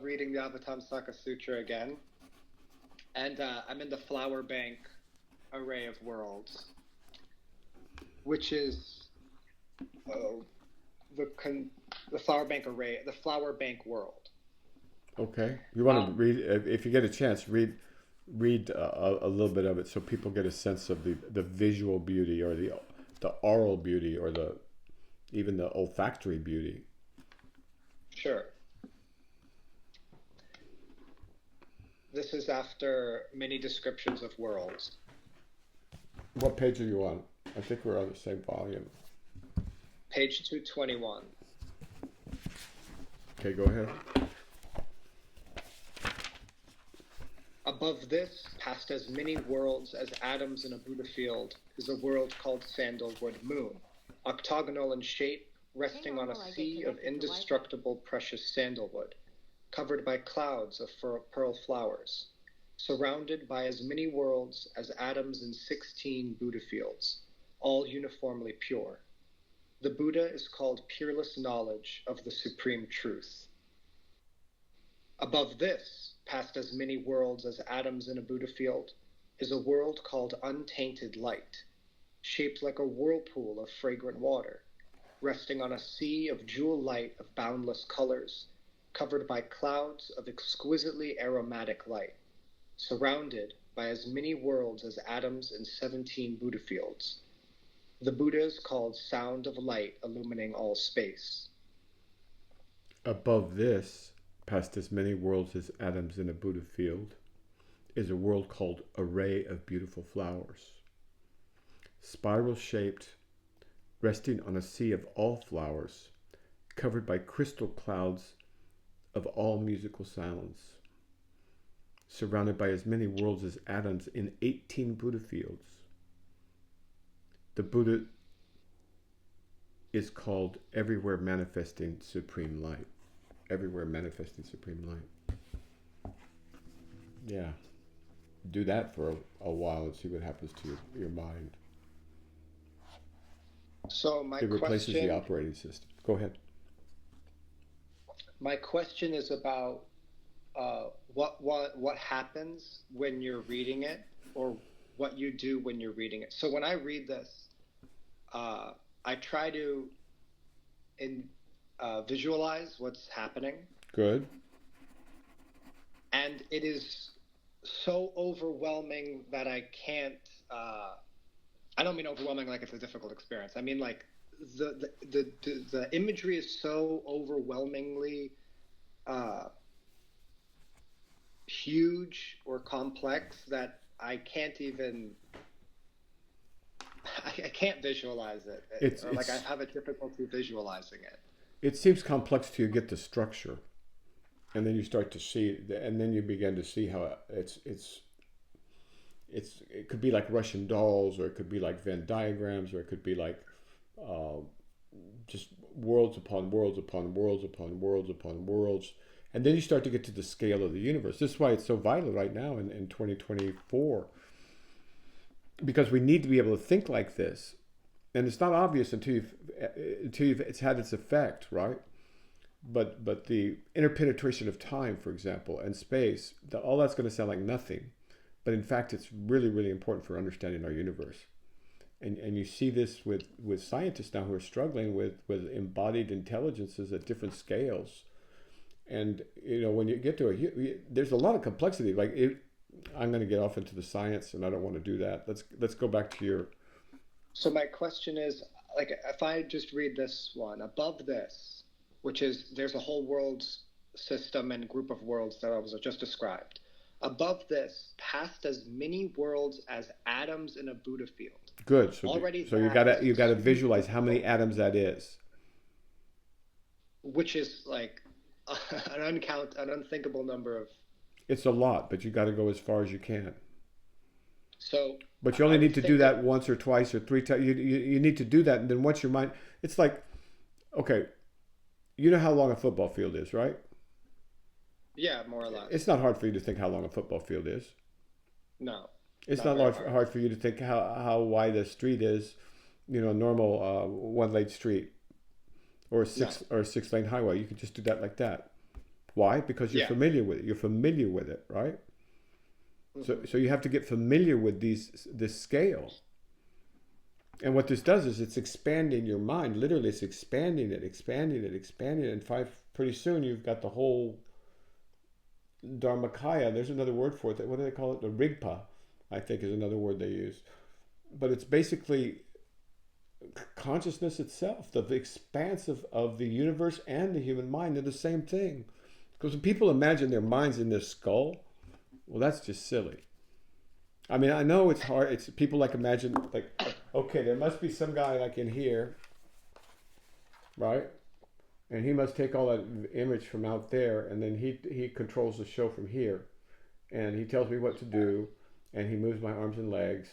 reading the Avatamsaka Sutra again, and I'm in the Flower Bank Array of Worlds, which is the Flower Bank Array, the Flower Bank World. Okay. You want to read, if you get a chance, read a little bit of it so people get a sense of the visual beauty or the oral beauty or even the olfactory beauty. Sure. This is after many descriptions of worlds. What page are you on? I think we're on the same volume. Page 221. Okay, go ahead. Above this, past as many worlds as atoms in a Buddha field, is a world called Sandalwood Moon, octagonal in shape, resting on a sea of indestructible precious sandalwood, covered by clouds of pearl flowers, surrounded by as many worlds as atoms in 16 Buddha fields, all uniformly pure. The Buddha is called peerless knowledge of the supreme truth. Above this, past as many worlds as atoms in a Buddha field, is a world called untainted light, shaped like a whirlpool of fragrant water, resting on a sea of jewel light of boundless colors, covered by clouds of exquisitely aromatic light, surrounded by as many worlds as atoms in 17 Buddha fields. The Buddha is called sound of light illumining all space. Above this, past as many worlds as atoms in a Buddha field, is a world called array of beautiful flowers, spiral shaped, resting on a sea of all flowers, covered by crystal clouds of all musical sounds, surrounded by as many worlds as atoms in 18 Buddha fields. The Buddha is called everywhere manifesting supreme light. Everywhere manifesting supreme light. Yeah. Do that for a while and see what happens to your mind. So it replaces the operating system. Go ahead. My question is about what happens when you're reading it, or what you do when you're reading it. So when I read this, I try to visualize what's happening. Good. And it is so overwhelming that I can't. I don't mean overwhelming like it's a difficult experience. I mean like the imagery is so overwhelmingly huge or complex that I can't even. I can't visualize it. Like I have a difficulty visualizing it. It seems complex till you get the structure. and then you start to see, and then you begin to see how it could be like Russian dolls, or it could be like Venn diagrams, or it could be like just worlds upon worlds upon worlds upon worlds upon worlds. And then you start to get to the scale of the universe. This is why it's so vital right now in 2024. Because we need to be able to think like this. And it's not obvious until it's had its effect, right? But the interpenetration of time, for example, and space, all that's going to sound like nothing. But in fact, it's really, really important for understanding our universe. And you see this with scientists now who are struggling with embodied intelligences at different scales. And, when you get to there's a lot of complexity. Like, I'm going to get off into the science, and I don't want to do that. Let's go back to your... So my question is, like, if I just read this one, above this, which is, there's a whole world system and group of worlds that I was just described. Above this, past as many worlds as atoms in a Buddha field. Good. So you gotta visualize how many atoms that is. Which is like an unthinkable number of... It's a lot, but you got to go as far as you can. So, but you only need to do that once or twice or three times. You need to do that, and then once your mind, it's like, okay, you know how long a football field is, right? Yeah, more or less. It's not hard for you to think how long a football field is. No. It's not hard for you to think how wide a street is, a normal one-lane street, or a six-lane highway. You can just do that like that. Why? Because you're familiar with it. You're familiar with it, right? Mm-hmm. So you have to get familiar with this scale. And what this does is it's expanding your mind. Literally, it's expanding it. And pretty soon you've got the whole Dharmakaya. There's another word for it. What do they call it? The Rigpa, I think, is another word they use. But it's basically consciousness itself, the expanse of the universe and the human mind. They're the same thing. Because when people imagine their minds in their skull, well, that's just silly. I mean, I know it's hard. It's people like imagine, like, okay, there must be some guy like in here, right? And he must take all that image from out there, and then he controls the show from here, and he tells me what to do, and he moves my arms and legs,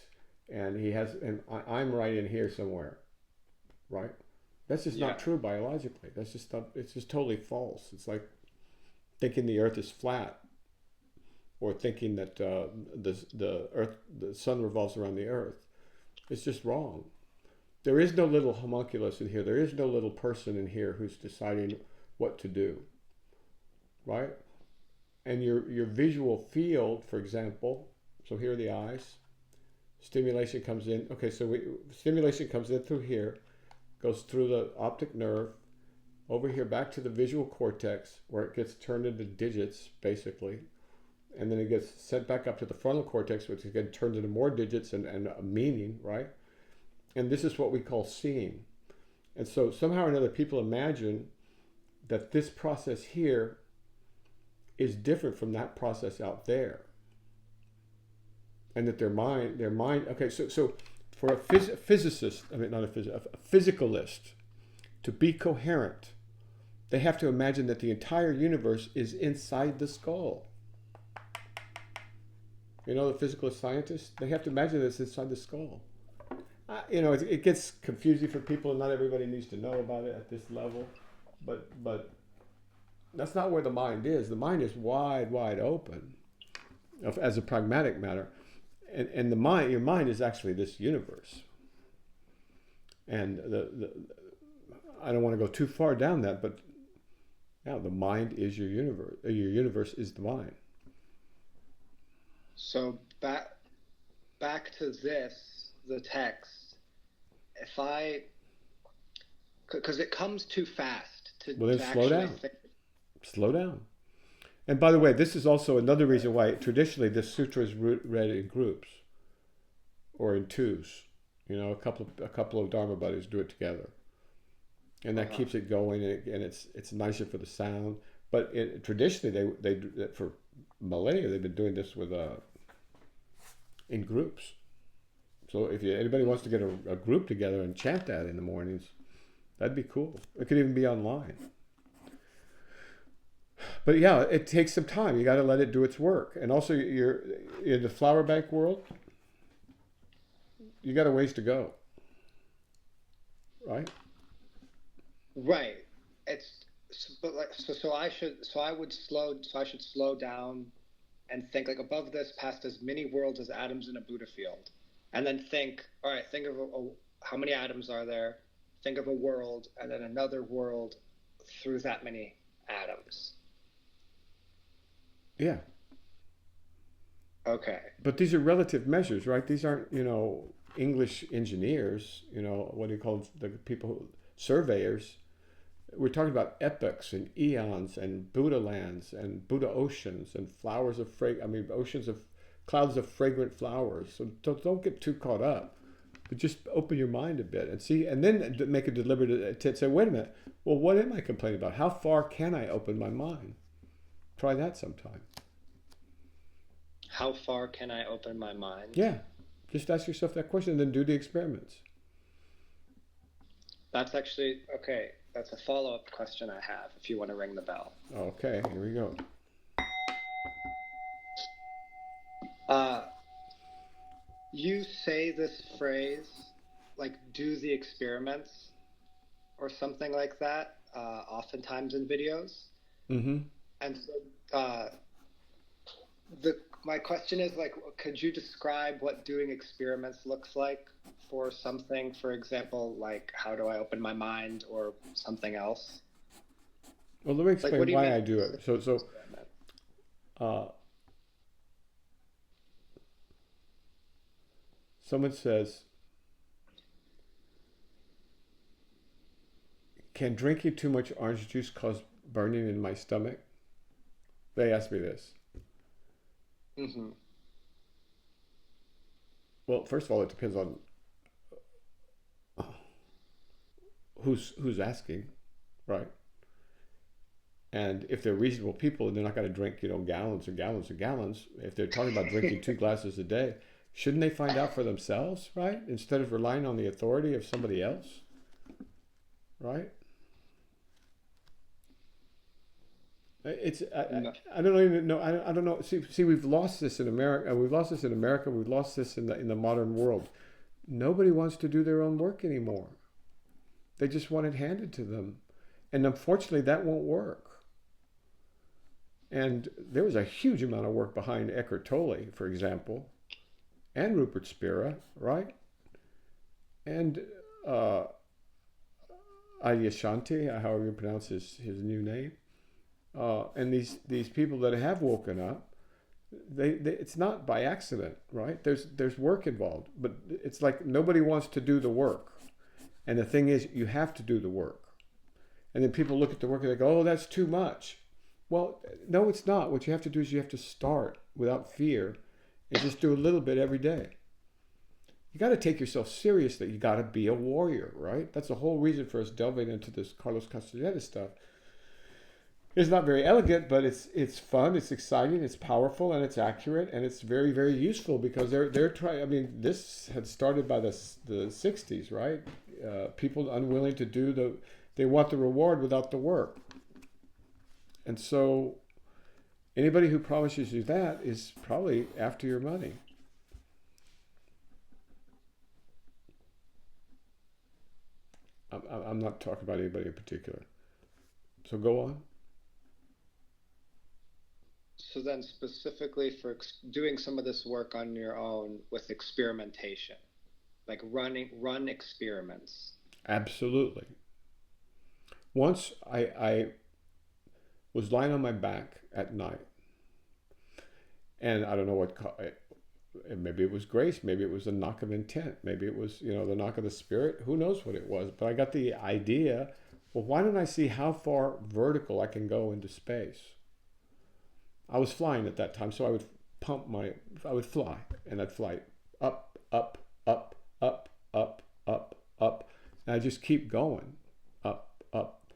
and I'm right in here somewhere, right? That's just not true biologically. That's just not, it's just totally false. It's like thinking the Earth is flat, or thinking that the sun revolves around the Earth. It's just wrong. There is no little homunculus in here. There is no little person in here who's deciding what to do, right? And your visual field, for example, so here are the eyes. Stimulation comes in. Okay, so stimulation comes in through here, goes through the optic nerve, over here back to the visual cortex, where it gets turned into digits, basically. And then it gets sent back up to the frontal cortex, which again turns into more digits and a meaning, right? And this is what we call seeing. And so somehow or another, people imagine that this process here is different from that process out there. And that their mind, okay, so for a physicist, I mean, not a physicist, a physicalist, to be coherent, they have to imagine that the entire universe is inside the skull. The physicalist scientists, they have to imagine that it's inside the skull. It gets confusing for people, and not everybody needs to know about it at this level. But that's not where the mind is. The mind is wide, wide open, as a pragmatic matter. And your mind is actually this universe. And I don't want to go too far down that, but yeah, the mind is your universe. Your universe is the mind. So back to this, the text. Because it comes too fast to then to slow down. Slow down. And by the way, this is also another reason why traditionally this sutra is read in groups or in twos. A couple of Dharma buddies do it together, and that keeps it going, and it's nicer for the sound. But traditionally, they for millennia they've been doing this with in groups. So if anybody wants to get a group together and chant that in the mornings, that'd be cool. It could even be online. But yeah, it takes some time. You got to let it do its work. And also, you're in the flower bank world. You got a ways to go, right? Right. It's but like so I should slow down and think like above this, past as many worlds as atoms in a Buddha field, and then think, all right, think of how many atoms are there? Think of a world, and then another world through that many atoms. Yeah. Okay. But these are relative measures, right? These aren't, English engineers, what do you call the people, surveyors. We're talking about epochs and eons and Buddha lands and Buddha oceans and flowers of oceans of clouds of fragrant flowers. So don't get too caught up, but just open your mind a bit and see, and then make a deliberate attempt. Say, wait a minute. Well, what am I complaining about? How far can I open my mind? Try that sometime. How far can I open my mind? Yeah. Just ask yourself that question and then do the experiments. That's actually, okay, that's a follow-up question I have if you want to ring the bell. Okay, here we go. You say this phrase, like, do the experiments or something like that, oftentimes in videos. Mm-hmm. And so my question is, like, could you describe what doing experiments looks like for something, for example, like how do I open my mind or something else? Well, let me explain Like, why I do it. Someone says, can drinking too much orange juice cause burning in my stomach? They ask me this. Mm-hmm. Well, first of all, it depends on who's asking, right? And if they're reasonable people and they're not going to drink, gallons and gallons and gallons, if they're talking about drinking 2 glasses a day, shouldn't they find out for themselves, right? Instead of relying on the authority of somebody else, right? I don't even know. I don't know. See, we've lost this in America. We've lost this in the modern world. Nobody wants to do their own work anymore. They just want it handed to them, and unfortunately, that won't work. And there was a huge amount of work behind Eckhart Tolle, for example, and Rupert Spira, right? And Adyashanti, however you pronounce his new name. And these people that have woken up, it's not by accident, right? There's work involved, but it's like nobody wants to do the work. And the thing is, you have to do the work. And then people look at the work and they go, oh, that's too much. Well, no, it's not. What you have to do is you have to start without fear and just do a little bit every day. You got to take yourself seriously. You got to be a warrior, right? That's the whole reason for us delving into this Carlos Castañeda stuff. It's not very elegant, but it's fun, it's exciting, it's powerful, and it's accurate, and it's very, very useful because they're trying. I mean, this had started by the 60s, right? People unwilling to do they want the reward without the work, and so anybody who promises you that is probably after your money. I'm not talking about anybody in particular. So go on. So then specifically for doing some of this work on your own with experimentation, like run experiments. Absolutely. Once I was lying on my back at night, and I don't know what, maybe it was grace, maybe it was a knock of intent, maybe it was, the knock of the spirit, who knows what it was, but I got the idea, well, why don't I see how far vertical I can go into space? I was flying at that time, so I would fly, and I'd fly up, up, up, up, up, up, up, and I just keep going, up, up,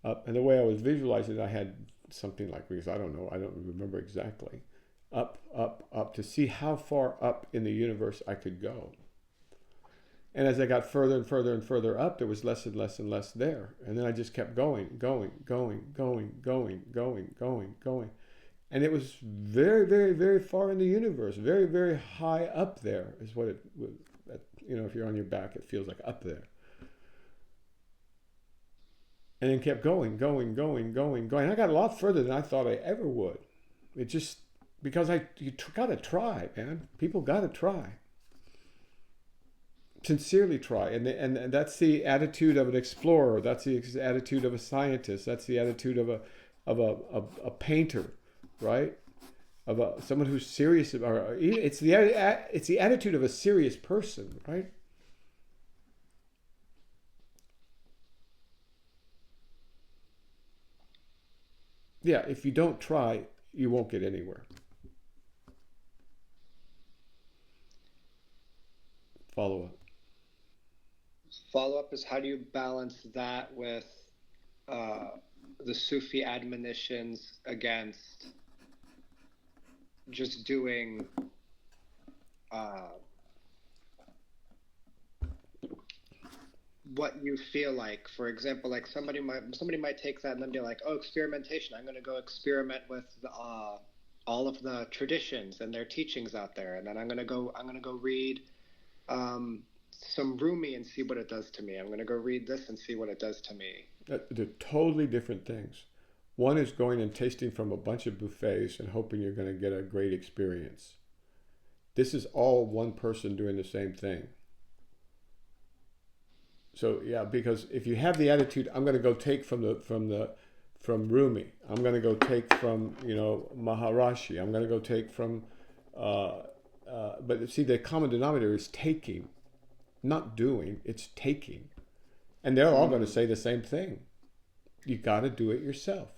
up. And the way I was visualizing it, I had something like, because I don't know, I don't remember exactly, up, up, up, to see how far up in the universe I could go. And as I got further and further and further up, there was less and less and less there. And then I just kept going. And it was very, very, very far in the universe, very, very high up there is what it was. If you're on your back, it feels like up there. And then kept going. I got a lot further than I thought I ever would. It just, because you gotta try, man. People gotta try. Sincerely try. And that's the attitude of an explorer. That's the attitude of a scientist. That's the attitude of a painter, right? Of someone who's serious. It's the attitude of a serious person, right? Yeah, if you don't try, you won't get anywhere. Follow-up is, how do you balance that with the Sufi admonitions against just doing what you feel like? For example, like somebody might take that and then be like, oh, experimentation, I'm going to go experiment with all of the traditions and their teachings out there, and then I'm going to go read some Rumi and see what it does to me. I'm going to go read this and see what it does to me. They're totally different things. One is going and tasting from a bunch of buffets and hoping you're going to get a great experience. This is all one person doing the same thing. So yeah, because if you have the attitude, I'm going to go take from Rumi, I'm going to go take from Maharishi, I'm going to go take from, but see, the common denominator is taking, not doing. It's taking, and they're all going to say the same thing. You got to do it yourself.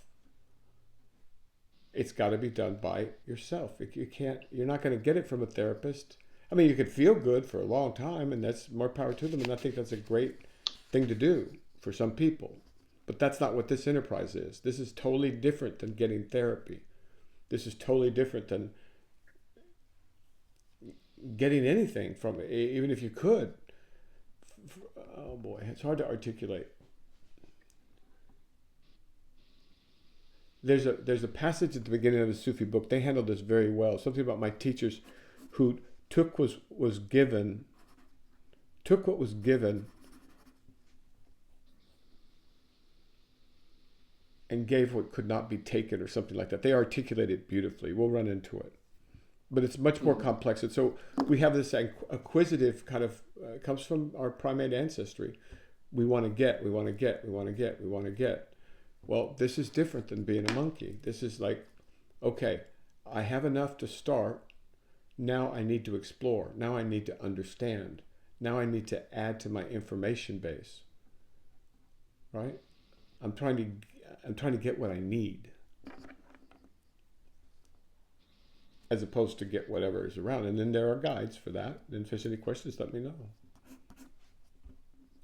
It's got to be done by yourself. You're not going to get it from a therapist. I mean, you could feel good for a long time, and that's more power to them. And I think that's a great thing to do for some people. But that's not what this enterprise is. This is totally different than getting therapy. This is totally different than getting anything from it, even if you could. Oh boy, it's hard to articulate. There's a passage at the beginning of the Sufi book. They handled this very well. Something about my teachers who took what was given and gave what could not be taken, or something like that. They articulate it beautifully. We'll run into it. But it's much more complex. And so we have this acquisitive kind of, comes from our primate ancestry. We want to get. Well, this is different than being a monkey. This is like, okay, I have enough to start. Now I need to explore. Now I need to understand. Now I need to add to my information base. Right? I'm trying to get what I need, as opposed to get whatever is around. And then there are guides for that. And if there's any questions, let me know.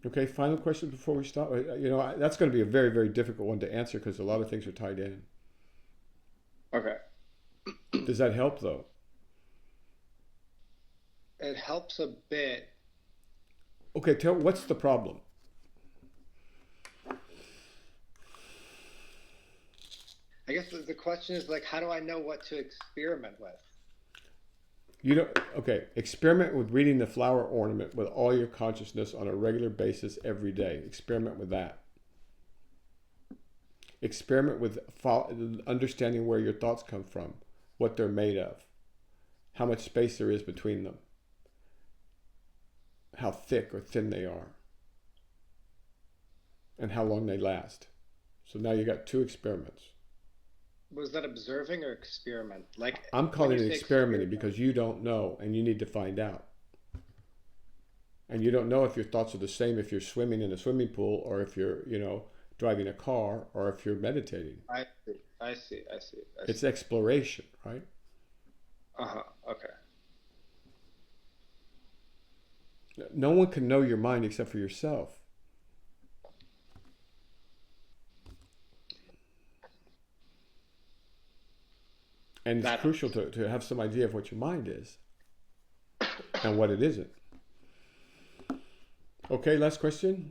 Okay, final question before we stop. That's going to be a very, very difficult one to answer because a lot of things are tied in. Okay. Does that help, though? It helps a bit. Okay, what's the problem? I guess the question is, like, how do I know what to experiment with? Experiment with reading the flower ornament with all your consciousness on a regular basis every day. Experiment with that. Experiment with understanding where your thoughts come from, what they're made of, how much space there is between them, how thick or thin they are, and how long they last. So now you got 2 experiments. Was that observing or experiment? Like, I'm calling it experimenting because you don't know and you need to find out. And you don't know if your thoughts are the same if you're swimming in a swimming pool or if you're, driving a car or if you're meditating. I see. It's exploration, right? Okay. No one can know your mind except for yourself. And it's crucial to have some idea of what your mind is and what it isn't. Okay, last question.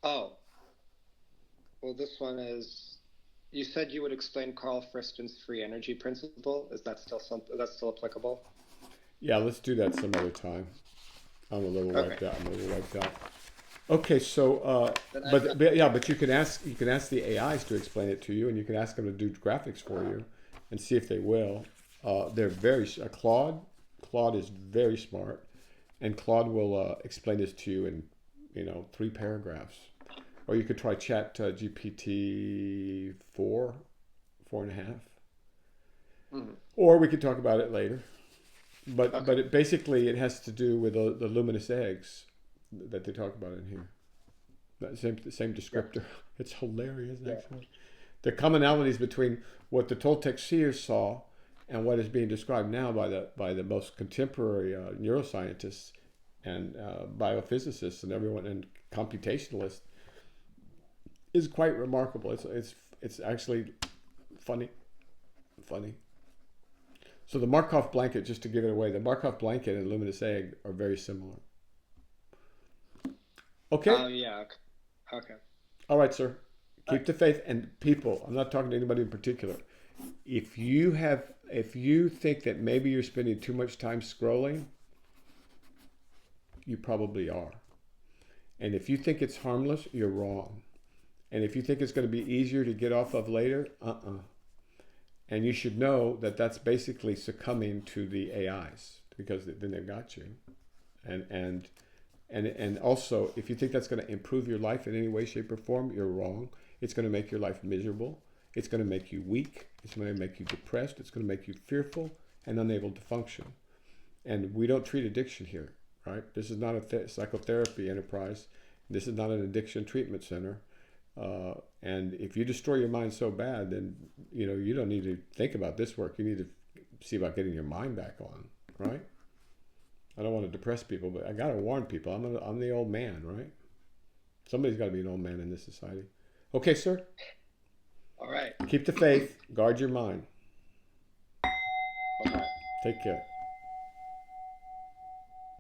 Oh, well, this one is. You said you would explain Carl Friston's free energy principle. Is that still something that's still applicable? Yeah, let's do that some other time. I'm a little wiped out. Okay, so but you can ask the AIs to explain it to you, and you can ask them to do graphics for you, and see if they will. They're very Claude is very smart, and Claude will explain this to you in 3 paragraphs. Or you could try Chat GPT 4.5, or we could talk about it later. But basically it has to do with the luminous eggs that they talk about in here. That same descriptor. It's hilarious, actually. The commonalities between what the Toltec seers saw and what is being described now by the most contemporary neuroscientists and biophysicists and everyone and computationalists is quite remarkable. It's actually funny. So the Markov blanket, just to give it away, the Markov blanket and luminous egg are very similar. Okay? Oh, yeah. Okay. All right, sir. Keep the faith. And people, I'm not talking to anybody in particular. If you think that maybe you're spending too much time scrolling, you probably are. And if you think it's harmless, you're wrong. And if you think it's going to be easier to get off of later, And you should know that that's basically succumbing to the AIs, because then they've got you. And also, if you think that's going to improve your life in any way, shape, or form, you're wrong. It's going to make your life miserable. It's going to make you weak. It's going to make you depressed. It's going to make you fearful and unable to function. And we don't treat addiction here, right? This is not a psychotherapy enterprise. This is not an addiction treatment center. And if you destroy your mind so bad, then you don't need to think about this work. You need to see about getting your mind back on, right? I don't want to depress people, but I gotta warn people. I'm the old man, right? Somebody's got to be an old man in this society. Okay, sir. All right. Keep the faith. Guard your mind. Okay. Take care.